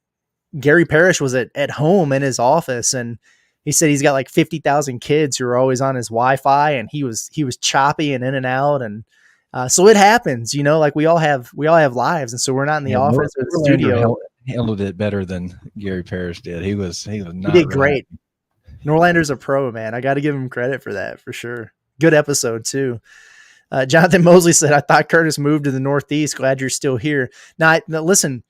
Gary Parrish was at home in his office, and he said he's got like 50,000 kids who are always on his Wi-Fi, and he was choppy and in and out, and so it happens, you know. Like, we all have lives, and so we're not in the office or the studio. Handled it better than Gary Parrish did. He did great. Norlander's a pro, man. I got to give him credit for that, for sure. Good episode too. Jonathan Mosley said, I thought Curtis moved to the Northeast. Glad you're still here. Now, listen,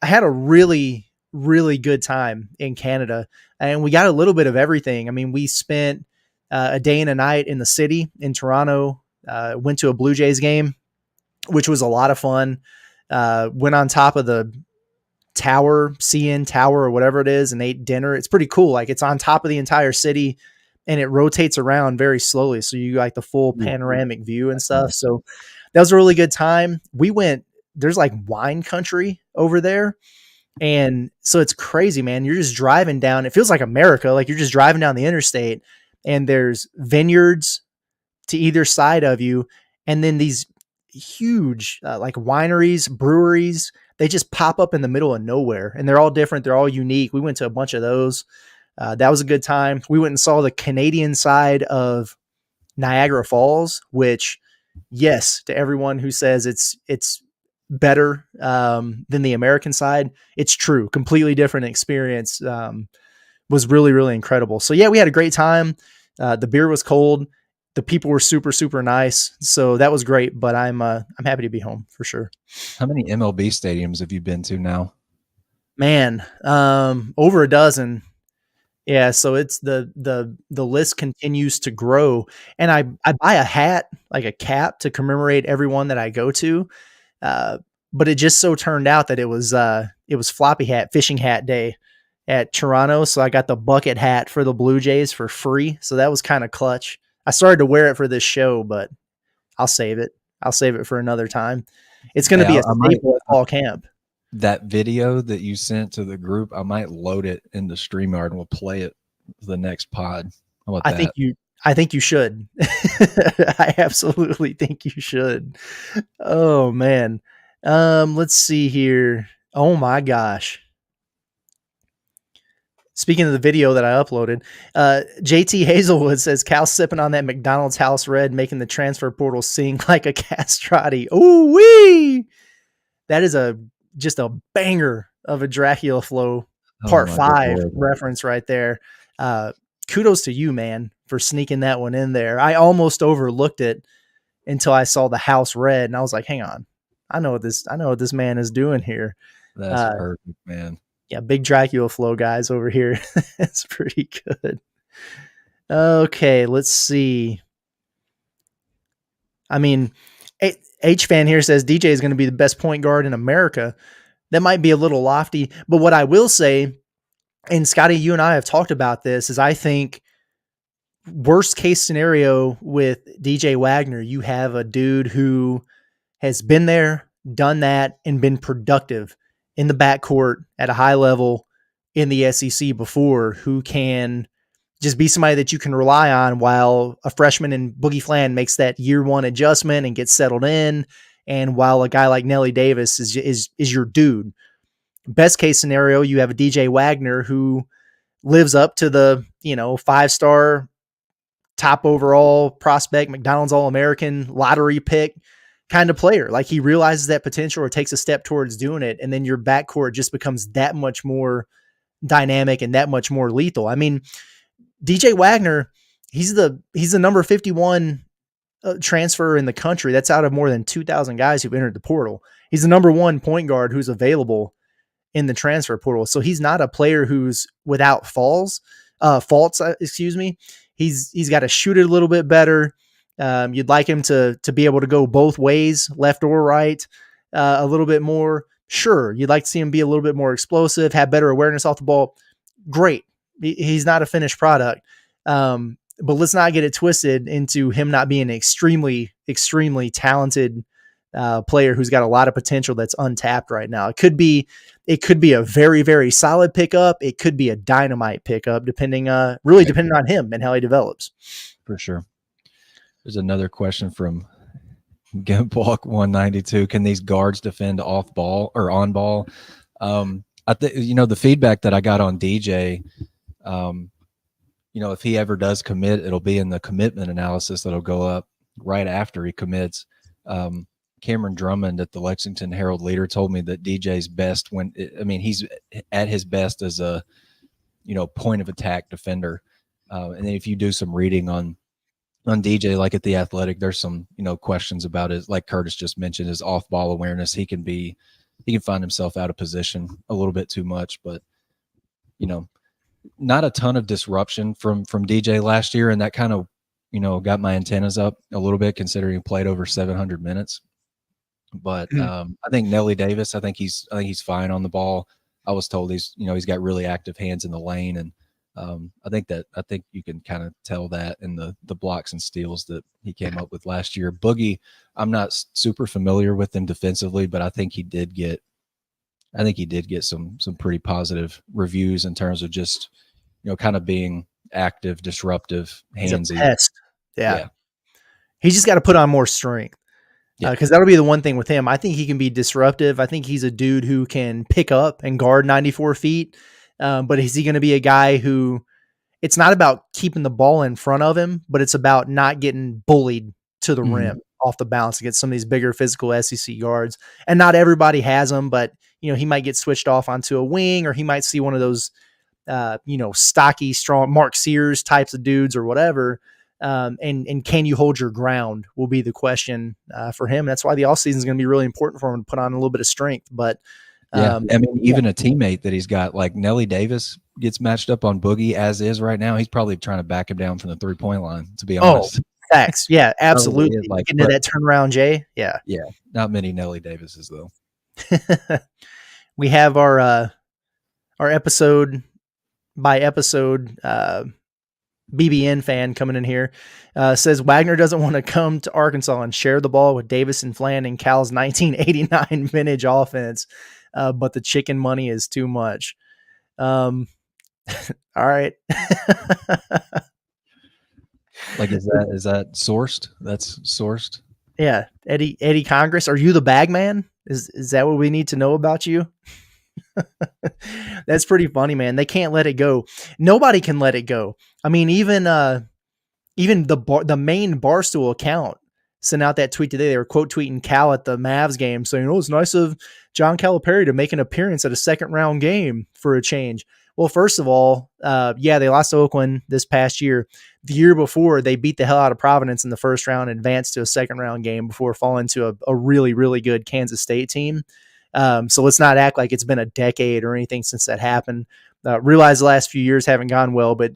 I had a really, really good time in Canada, and we got a little bit of everything. I mean, we spent a day and a night in the city in Toronto, went to a Blue Jays game, which was a lot of fun. Went on top of the CN Tower or whatever it is, and ate dinner. It's pretty cool. Like, it's on top of the entire city, and it rotates around very slowly, so you like the full panoramic view and stuff. So that was a really good time. There's like wine country over there, and so it's crazy, man. You're just driving down. It feels like America. Like, you're just driving down the interstate, and there's vineyards to either side of you, and then these huge like wineries, breweries, they just pop up in the middle of nowhere, and they're all different. They're all unique. We went to a bunch of those. That was a good time. We went and saw the Canadian side of Niagara Falls, which, yes, to everyone who says it's better than the American side, it's true. Completely different experience. Was really, really incredible. So yeah, we had a great time. The beer was cold. The people were super, super nice. So that was great, but I'm happy to be home for sure. How many MLB stadiums have you been to now? Man, over a dozen. Yeah. So it's the list continues to grow, and I buy a hat, like a cap, to commemorate everyone that I go to. But it just so turned out that it was fishing hat day at Toronto. So I got the bucket hat for the Blue Jays for free. So that was kind of clutch. I started to wear it for this show, but I'll save it. I'll save it for another time. It's going to be a staple at fall camp. That video that you sent to the group, I might load it into StreamYard and we'll play it for the next pod. How about that? I think you should. I absolutely think you should. Oh man. Let's see here. Oh my gosh. Speaking of the video that I uploaded, JT Hazelwood says Cal sipping on that McDonald's House Red, making the transfer portal sing like a castrati. Ooh wee! That is a just a banger of a Dracula Flow Oh part my good 5 Lord. reference right there. Kudos to you, man, for sneaking that one in there. I almost overlooked it until I saw the house red, and I was like, hang on. I know what this man is doing here. That's perfect, man. Yeah, big Dracula Flow guys over here. It's pretty good. Okay, let's see. I mean, H fan here says DJ is going to be the best point guard in America. That might be a little lofty, but what I will say, and Scotty, you and I have talked about this, is I think worst case scenario with DJ Wagner, you have a dude who has been there, done that, and been productive in the backcourt at a high level in the SEC before, who can just be somebody that you can rely on while a freshman in Boogie Flan makes that year one adjustment and gets settled in. And while a guy like Nelly Davis is your dude. Best case scenario, you have a DJ Wagner who lives up to the, 5-star top overall prospect, McDonald's All-American lottery pick kind of player. Like he realizes that potential or takes a step towards doing it. And then your backcourt just becomes that much more dynamic and that much more lethal. I mean, DJ Wagner, he's the number 51 transfer in the country. That's out of more than 2,000 guys who've entered the portal. He's the number 1 point guard who's available in the transfer portal. So he's not a player who's without faults. Excuse me. He's got to shoot it a little bit better. You'd like him to be able to go both ways, left or right, a little bit more. Sure, you'd like to see him be a little bit more explosive, have better awareness off the ball. Great. He's not a finished product. But let's not get it twisted into him not being an extremely, extremely talented player who's got a lot of potential that's untapped right now. It could be a very, very solid pickup. It could be a dynamite pickup, depending on him and how he develops. For sure. There's another question from Gimpwalk 192. Can these guards defend off ball or on ball? I think, the feedback that I got on DJ, if he ever does commit, it'll be in the commitment analysis that'll go up right after he commits. Cameron Drummond at the Lexington Herald Leader told me that DJ's best he's at his best as a, point of attack defender. And then if you do some reading on DJ, like at the Athletic, there's some, questions about it. Like Curtis just mentioned, his off ball awareness. He can find himself out of position a little bit too much, but not a ton of disruption from DJ last year. And that kind of, got my antennas up a little bit considering he played over 700 minutes. But I think Nelly Davis, I think he's fine on the ball. I was told he's got really active hands in the lane. And I think you can kind of tell that in the blocks and steals that he came up with last year. Boogie, I'm not super familiar with him defensively, but I think he did get some pretty positive reviews in terms of just, kind of being active, disruptive, handsy. He's a pest. Yeah. He's just got to put on more strength. Because that'll be the one thing with him. I think he can be disruptive. I think he's a dude who can pick up and guard 94 feet. But is he going to be a guy who it's not about keeping the ball in front of him, but it's about not getting bullied to the rim off the bounce against some of these bigger physical SEC guards. And not everybody has them, but he might get switched off onto a wing, or he might see one of those, stocky, strong Mark Sears types of dudes or whatever. And can you hold your ground will be the question for him. That's why the offseason is going to be really important for him to put on a little bit of strength. But even a teammate that he's got, like Nelly Davis, gets matched up on Boogie as is right now. He's probably trying to back him down from the 3-point line, to be honest. Facts. Yeah, absolutely. Getting to that turnaround, Jay. Yeah. Yeah. Not many Nelly Davises, though. We have our episode by episode BBN fan coming in here, says Wagner doesn't want to come to Arkansas and share the ball with Davis and Flan and Cal's 1989 vintage offense, but the chicken money is too much. All right. Like, is that sourced? That's sourced. Yeah. Eddie Congress. Are you the bag man? Is that what we need to know about you? That's pretty funny, man. They can't let it go. Nobody can let it go. I mean, even the main Barstool account sent out that tweet today. They were quote tweeting Cal at the Mavs game saying, "Oh, it's nice of John Calipari to make an appearance at a second round game for a change." Well, first of all, they lost to Oakland this past year. The year before, they beat the hell out of Providence in the first round and advanced to a second round game before falling to a really, really good Kansas State team. So let's not act like it's been a decade or anything since that happened. Realize the last few years haven't gone well, but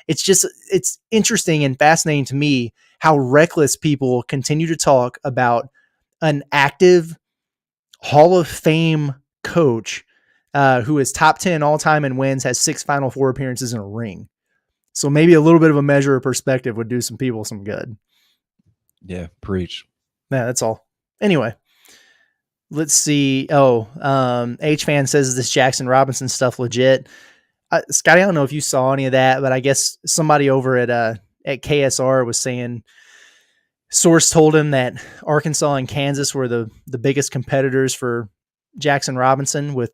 it's interesting and fascinating to me how reckless people continue to talk about an active Hall of Fame coach who is top 10 all time in wins, has 6 Final Four appearances in a ring. So maybe a little bit of a measure of perspective would do some people some good. Yeah, preach. Yeah, that's all. Anyway, let's see. H-Fan says this Jackson Robinson stuff legit. Scotty, I don't know if you saw any of that, but I guess somebody over at KSR was saying source told him that Arkansas and Kansas were the biggest competitors for Jackson Robinson with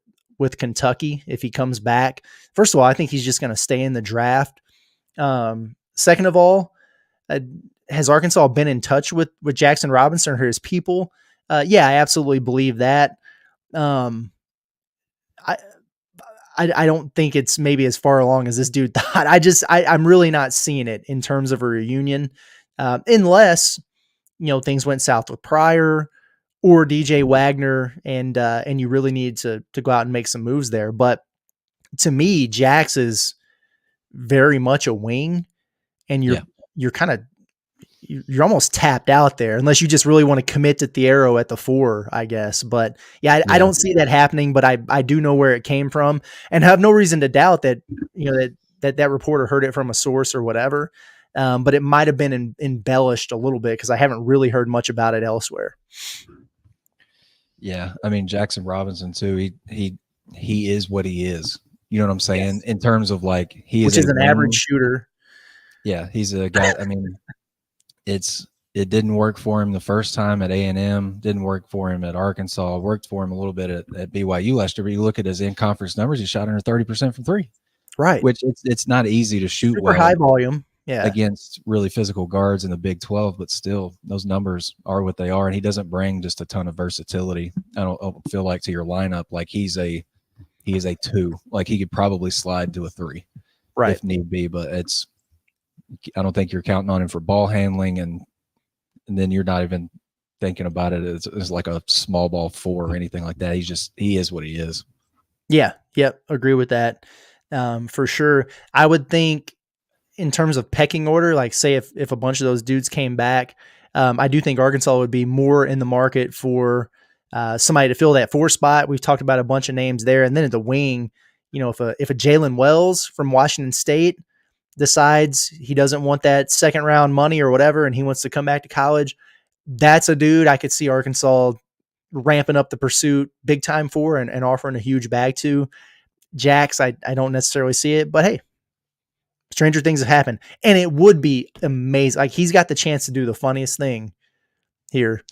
Kentucky if he comes back. First of all, I think he's just going to stay in the draft. Second of all, has Arkansas been in touch with Jackson Robinson or his people? Yeah, I absolutely believe that. I don't think it's maybe as far along as this dude thought. I'm really not seeing it in terms of a reunion, unless things went south with Prior or DJ Wagner, and you really need to go out and make some moves there. But to me, Jax is very much a wing, and you're kind of you're almost tapped out there unless you just really want to commit to Thiero at the 4, I guess. But I don't see that happening, but I do know where it came from and have no reason to doubt that, that reporter heard it from a source or whatever. But it might've been embellished a little bit because I haven't really heard much about it elsewhere. Yeah. I mean, Jackson Robinson too, he is what he is. You know what I'm saying? Yes. In terms of like, which is an average shooter. Yeah. He's a guy. I mean, it didn't work for him the first time at A&M, didn't work for him at Arkansas, worked for him a little bit at BYU last year, but you look at his in-conference numbers, he shot under 30% from 3. Right. Which it's not easy to shoot super high volume. Yeah. Against really physical guards in the Big 12, but still those numbers are what they are. And he doesn't bring just a ton of versatility. I don't feel like to your lineup, like he is a 2, like he could probably slide to a 3 right, if need be, but I don't think you're counting on him for ball handling, and then you're not even thinking about it as like a small ball 4 or anything like that. He is what he is. Yeah. Yep. Agree with that. For sure. I would think in terms of pecking order, like say if a bunch of those dudes came back, I do think Arkansas would be more in the market for somebody to fill that 4 spot. We've talked about a bunch of names there. And then at the wing, if a Jalen Wells from Washington State decides he doesn't want that second round money or whatever, and he wants to come back to college, that's a dude I could see Arkansas ramping up the pursuit big time for and offering a huge bag to. Jax, I don't necessarily see it, but hey, stranger things have happened, and it would be amazing. Like he's got the chance to do the funniest thing here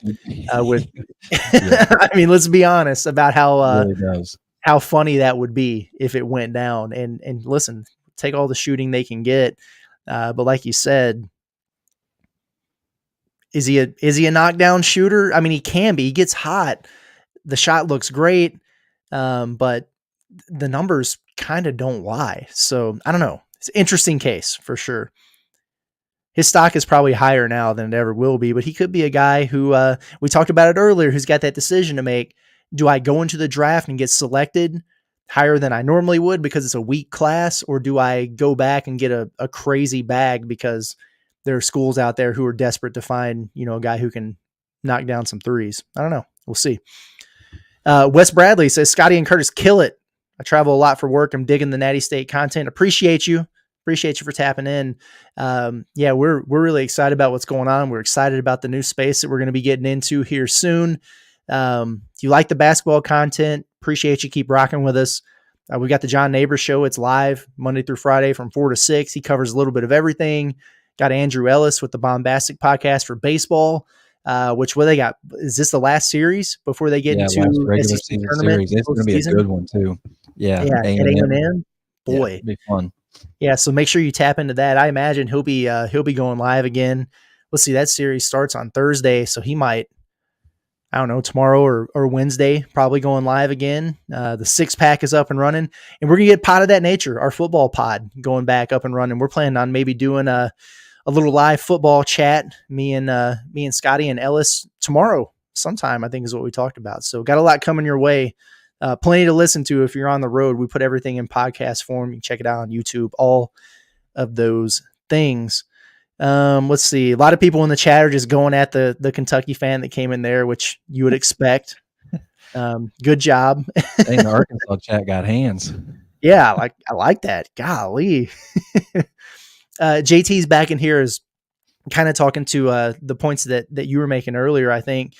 with, I mean, let's be honest about how funny that would be if it went down. And listen, take all the shooting they can get, but like you said, is he a knockdown shooter? I mean, he can be. He gets hot. The shot looks great, but the numbers kind of don't lie. So I don't know. It's an interesting case for sure. His stock is probably higher now than it ever will be, but he could be a guy who we talked about it earlier, who's got that decision to make. Do I go into the draft and get selected higher than I normally would because it's a weak class, or do I go back and get a crazy bag because there are schools out there who are desperate to find, a guy who can knock down some threes? I don't know. We'll see. Wes Bradley says, Scotty and Curtis kill it. I travel a lot for work. I'm digging the Natty State content. Appreciate you for tapping in. We're really excited about what's going on. We're excited about the new space that we're going to be getting into here soon. If you like the basketball content, appreciate you. Keep rocking with us. We got the John Neighbors show. It's live Monday through Friday from 4 to 6. He covers a little bit of everything. Got Andrew Ellis with the Bombastic podcast for baseball. What they got? Is this the last series before they get into regular season series? It's going to be a good one too. Yeah, at A&M. Boy, it'll be fun. Yeah, so make sure you tap into that. I imagine he'll be going live again let's see, that series starts on Thursday, so he might, I don't know, tomorrow or Wednesday, probably going live again. The 6-pack is up and running, and we're going to get Pod of That Nature, our football pod, going back up and running. We're planning on maybe doing a little live football chat, me and Scotty and Ellis tomorrow sometime, I think is what we talked about. So got a lot coming your way. Plenty to listen to if you're on the road. We put everything in podcast form. You can check it out on YouTube, all of those things. Let's see. A lot of people in the chat are just going at the Kentucky fan that came in there, which you would expect. Good job. Dang, the Arkansas chat got hands. Yeah, I like that. Golly. JT's back in here is kind of talking to the points that you were making earlier, I think.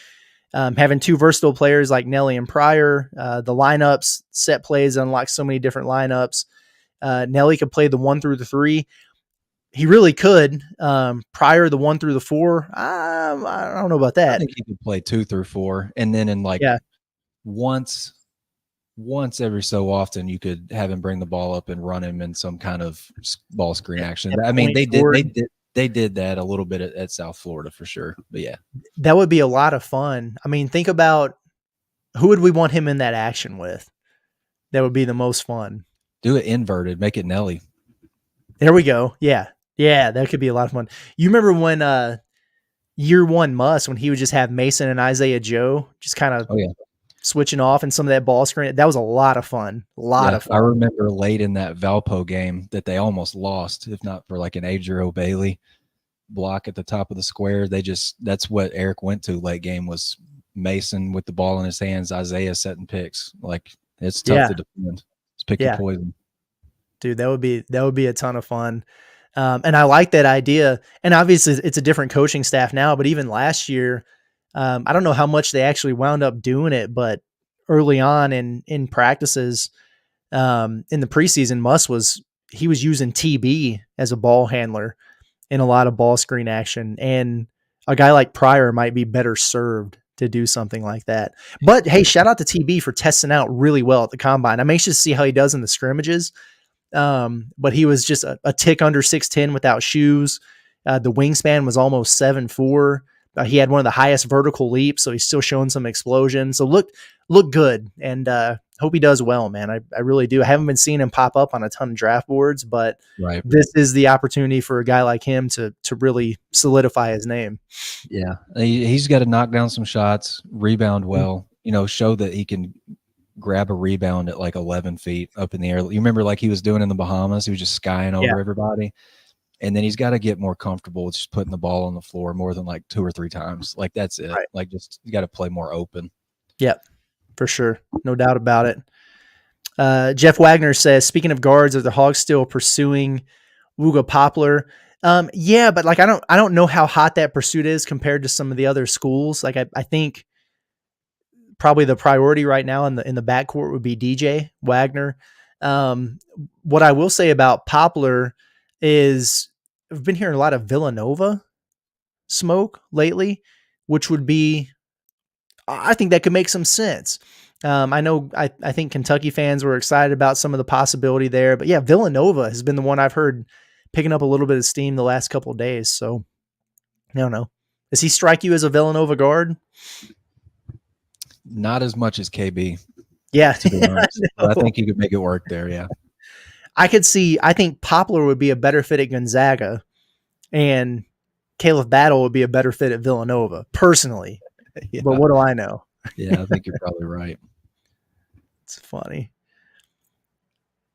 Having two versatile players like Nelly and Prior, the lineups, set plays, unlock so many different lineups. Nelly could play the 1 through the 3. He really could. Prior the 1 through the 4. I don't know about that. I think he could play 2 through 4, and then in once every so often you could have him bring the ball up and run him in some kind of ball screen action. I mean, they did that a little bit at South Florida for sure. But yeah, that would be a lot of fun. I mean, think about who would we want him in that action with? That would be the most fun. Do it inverted, make it Nelly. There we go. Yeah. Yeah, that could be a lot of fun. You remember when year 1 Muss, when he would just have Mason and Isaiah Joe just kind of switching off and some of that ball screen? That was a lot of fun. A lot of fun. I remember late in that Valpo game that they almost lost, if not for like an Adriel Bailey block at the top of the square. That's what Eric went to late game, was Mason with the ball in his hands, Isaiah setting picks. Like, it's tough to defend. It's pick your poison. Dude, that would be a ton of fun. And I like that idea. And obviously it's a different coaching staff now, but even last year, I don't know how much they actually wound up doing it, but early on in practices, in the preseason, Muss was using TB as a ball handler in a lot of ball screen action. And a guy like Prior might be better served to do something like that. But hey, shout out to TB for testing out really well at the combine. I'm anxious to see how he does in the scrimmages. But he was just a tick under 6'10" without shoes. The wingspan was almost 7'4". He had one of the highest vertical leaps, so he's still showing some explosion. So look good, and hope he does well, man. I really do. I haven't been seeing him pop up on a ton of draft boards, but this is the opportunity for a guy like him to really solidify his name. Yeah, he's got to knock down some shots, rebound well, show that he can grab a rebound at like 11 feet up in the air. You remember like he was doing in the Bahamas? He was just skying over everybody. And then he's got to get more comfortable with just putting the ball on the floor more than like 2 or 3 times. Like, that's it. Right. Like, just you got to play more open. Yep, for sure. No doubt about it. Jeff Wagner says, speaking of guards, are the Hogs still pursuing Wooga Poplar? Yeah, but like I don't know how hot that pursuit is compared to some of the other schools. Like I think probably the priority right now in the backcourt would be DJ Wagner. What I will say about Poplar is I've been hearing a lot of Villanova smoke lately, which would be, I think that could make some sense. I think Kentucky fans were excited about some of the possibility there, but yeah, Villanova has been the one I've heard picking up a little bit of steam the last couple of days. So I don't know. Does he strike you as a Villanova guard? Not as much as KB. Yeah. To be honest. I think he could make it work there. Yeah. I think Poplar would be a better fit at Gonzaga, and Caleb Battle would be a better fit at Villanova, personally. Yeah. But what do I know? Yeah, I think you're probably right. It's funny.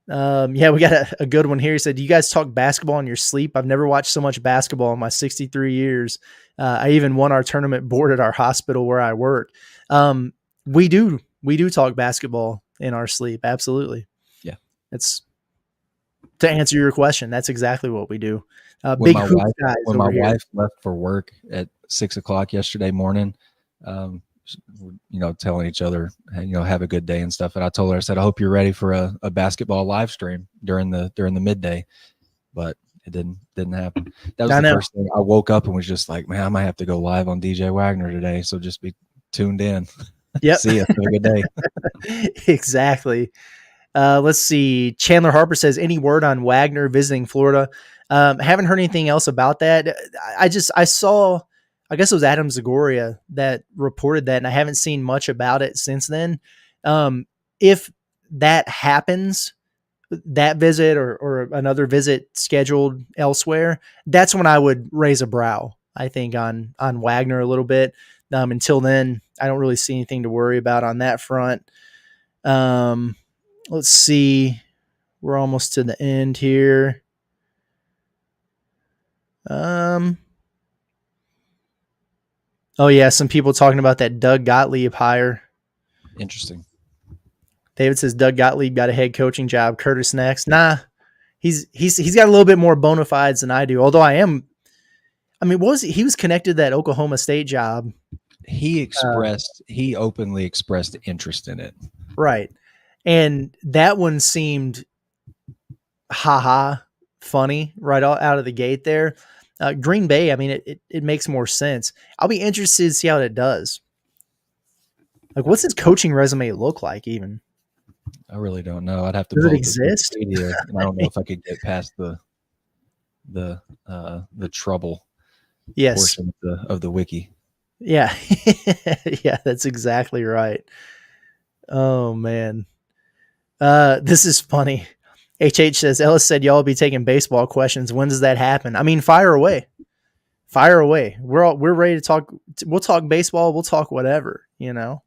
Yeah, we got a good one here. He said, do you guys talk basketball in your sleep? I've never watched so much basketball in my 63 years. I even won our tournament board at our hospital where I work. We do talk basketball in our sleep. Absolutely. Yeah. It's to answer your question. That's exactly what we do. When my wife left for work at 6 o'clock yesterday morning, telling each other, have a good day and stuff. And I told her, I said, I hope you're ready for a basketball live stream during the midday, but it didn't happen. That was the first thing. I woke up and was just like, man, I might have to go live on DJ Wagner today. So just be tuned in. Yep. See you. Have a good day. Exactly. Let's see. Chandler Harper says, any word on Wagner visiting Florida? Haven't heard anything else about that. I saw, I guess it was Adam Zagoria that reported that, and I haven't seen much about it since then. If that happens, that visit or another visit scheduled elsewhere, that's when I would raise a brow, I think, on Wagner a little bit. Until then, I don't really see anything to worry about on that front. Let's see. We're almost to the end here. Oh yeah, some people talking about that Doug Gottlieb hire. Interesting. David says Doug Gottlieb got a head coaching job. Curtis next. Nah, he's got a little bit more bona fides than I do. Although he was connected to that Oklahoma State job. He openly expressed interest in it. Right. And that one seemed funny right out of the gate there. Green Bay, I mean, it makes more sense. I'll be interested to see how it does. Like, what's his coaching resume look like even? I really don't know. I'd have to. Does it exist? And I don't know if I could get past the trouble portion of the wiki. Yeah. Yeah, that's exactly right. Oh man. This is funny. HH says, Ellis said y'all will be taking baseball questions. When does that happen? I mean, fire away. Fire away. We're ready to talk. We'll talk baseball. We'll talk whatever, you know.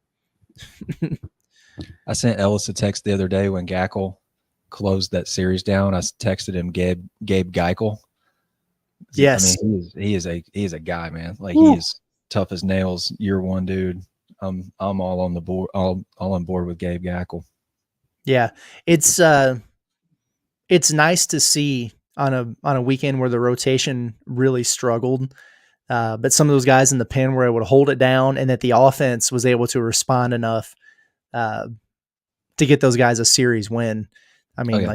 I sent Ellis a text the other day when Gackle closed that series down. I texted him Gabe Geikel. Yes. I mean, he is a guy, man. Like, he is tough as nails. Year one dude. I'm all on the board, all on board with Gabe Geikel. Yeah. It's nice to see on a weekend where the rotation really struggled. But some of those guys in the pen were able to hold it down, and that the offense was able to respond enough to get those guys a series win. I mean,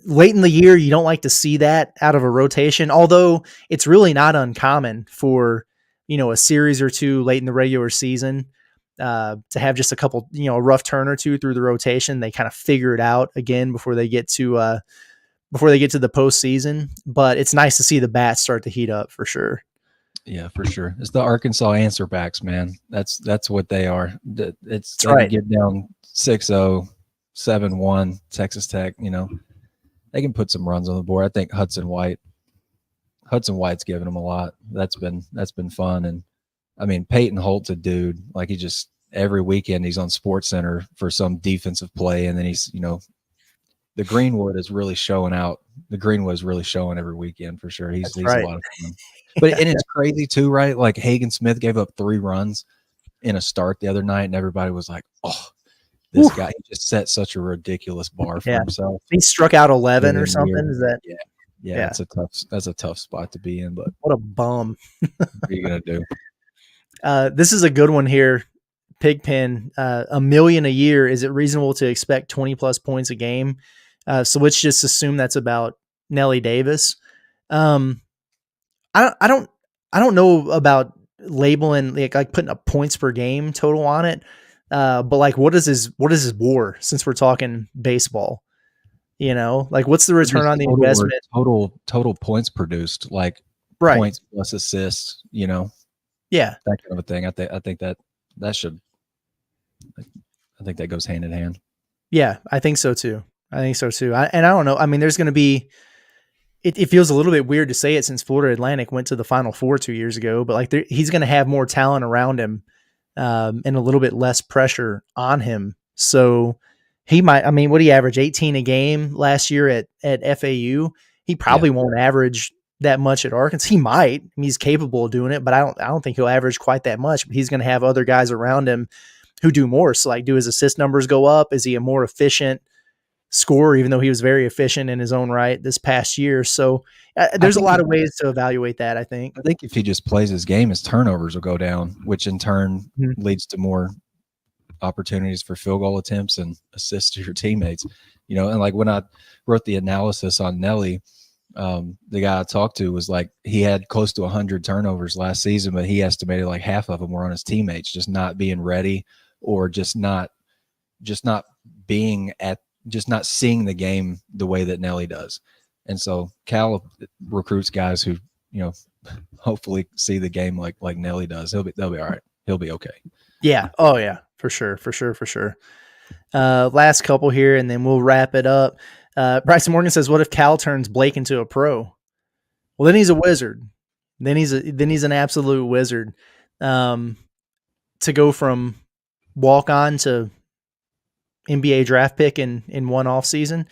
late in the year, you don't like to see that out of a rotation, although it's really not uncommon for, a series or two late in the regular season to have just a couple, a rough turn or two through the rotation. They kind of figure it out again before they get to the postseason. But it's nice to see the bats start to heat up for sure. Yeah, for sure. It's the Arkansas answer backs, man. That's what they are. It's That's right. Get down 6-0, 7-1, Texas Tech, they can put some runs on the board. I think Hudson White's given them a lot. That's been fun. And I mean, Peyton Holt's a dude. Like, he just every weekend he's on Sports Center for some defensive play, and then he's, the Greenwood is really showing out. The Greenwood is really showing every weekend for sure. He's right. A lot of fun. But and it's crazy too, right? Like, Hagen Smith gave up 3 runs in a start the other night, and everybody was like, "Oh, this guy, he just set such a ridiculous bar for himself." He struck out 11 or something. Is that? Yeah. That's a tough spot to be in. But what a bum! What are you gonna do? This is a good one here. Pigpen, $1 million a year. Is it reasonable to expect 20+ points a game? So let's just assume that's about Nelly Davis. I don't know about labeling like putting a points per game total on it. But like, what is his WAR, since we're talking baseball? Like, what's the return on the investment? Total points produced, like points plus assists, Yeah, that kind of a thing. I think that goes hand in hand. Yeah, I think so too. I don't know. I mean, there's going to be, it feels a little bit weird to say it since Florida Atlantic went to the Final Four 2 years ago, but like, he's going to have more talent around him and a little bit less pressure on him. So he might, I mean, what he averaged 18 a game last year at FAU. He probably won't average that much at Arkansas. He might. I mean, he's capable of doing it, but I don't think he'll average quite that much. But he's going to have other guys around him who do more. So, like, do his assist numbers go up? Is he a more efficient scorer, even though he was very efficient in his own right this past year? So there's a lot of ways to evaluate that, I think. I think if he just plays his game, his turnovers will go down, which in turn leads to more opportunities for field goal attempts and assists to your teammates. And like, when I wrote the analysis on Nelly, the guy I talked to was like, he had close to 100 turnovers last season, but he estimated like half of them were on his teammates, just not being ready, or just not seeing the game the way that Nelly does. And so Cal recruits guys who, hopefully see the game like Nelly does. They'll be all right. He'll be okay. Yeah. Oh yeah, for sure. Last couple here, and then we'll wrap it up. Bryson Morgan says, "What if Cal turns Blake into a pro?" Well, then he's a wizard. Then he's an absolute wizard. To go from walk on to NBA draft pick in one off season.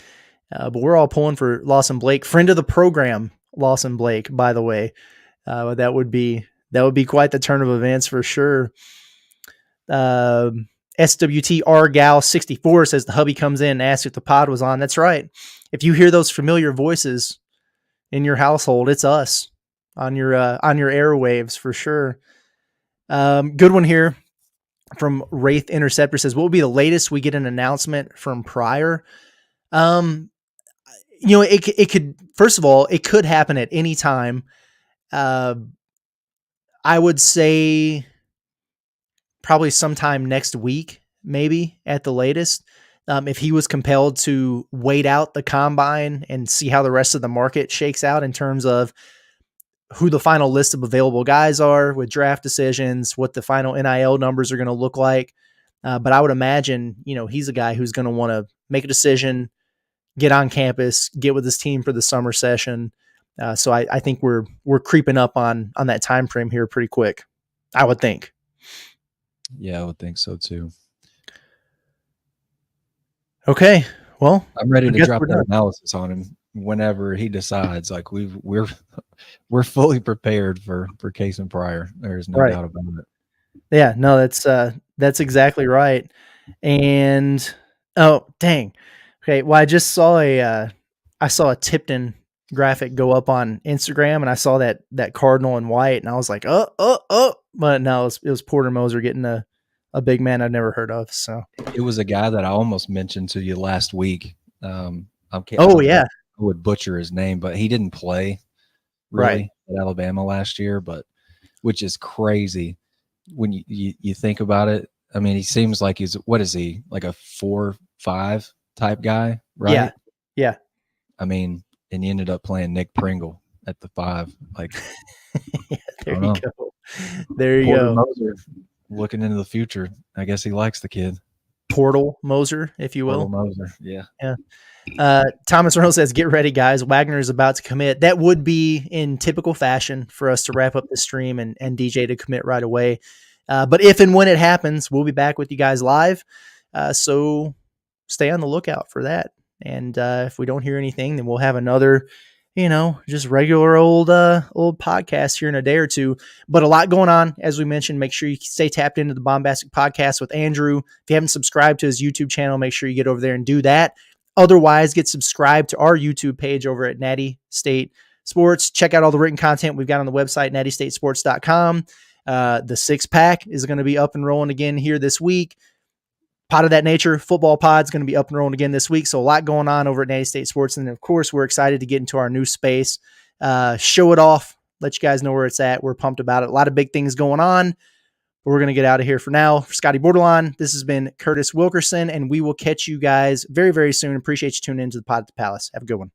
But we're all pulling for Lawson Blake, friend of the program, Lawson Blake, by the way. That would be quite the turn of events for sure. SWTR Gal 64 says the hubby comes in and asks if the pod was on. That's right. If you hear those familiar voices in your household, it's us on your airwaves for sure. Good one here from Wraith Interceptor says, what will be the latest we get an announcement from Prior? It could, first of all, it could happen at any time. I would say probably sometime next week, maybe at the latest. If he was compelled to wait out the combine and see how the rest of the market shakes out in terms of who the final list of available guys are with draft decisions, what the final NIL numbers are going to look like. But I would imagine, he's a guy who's going to want to make a decision, get on campus, get with his team for the summer session. So I think we're creeping up on that time frame here pretty quick, I would think. Yeah, I would think so too. Okay, well, I'm ready to drop that analysis on him whenever he decides. Like we're fully prepared for Kayson Prior. There's no doubt about it. Yeah, no, that's exactly right. And oh dang, okay. Well, I just saw a Tipton graphic go up on Instagram, and I saw that Cardinal in white, and I was like, oh, but no, it was Porter Moser getting a big man I've never heard of. So it was a guy that I almost mentioned to you last week. I would butcher his name, but he didn't play really at Alabama last year, which is crazy when you think about it. I mean, he seems like what is he, like a 4-5 type guy, right? Yeah. I mean, and he ended up playing Nick Pringle at the 5. Like, yeah, there you go. There you Porter go. Moser, looking into the future. I guess he likes the kid. Portal Moser, if you will. Portal Moser, yeah. Thomas Reynolds says, get ready, guys. Wagner is about to commit. That would be in typical fashion for us to wrap up the stream and DJ to commit right away. But if and when it happens, we'll be back with you guys live. So stay on the lookout for that. And if we don't hear anything, then we'll have another, just regular old podcast here in a day or two. But a lot going on, as we mentioned. Make sure you stay tapped into the Bombastic Podcast with Andrew. If you haven't subscribed to his YouTube channel, make sure you get over there and do that. Otherwise, get subscribed to our YouTube page over at Natty State Sports. Check out all the written content we've got on the website, nattystatesports.com. The 6-pack is going to be up and rolling again here this week. Pod of That Nature football pod's going to be up and rolling again this week. So a lot going on over at Natty State Sports. And of course, we're excited to get into our new space, show it off, let you guys know where it's at. We're pumped about it. A lot of big things going on. But we're going to get out of here for now. For Scotty Borderline, this has been Curtis Wilkerson, and we will catch you guys very, very soon. Appreciate you tuning into the Pod at the Palace. Have a good one.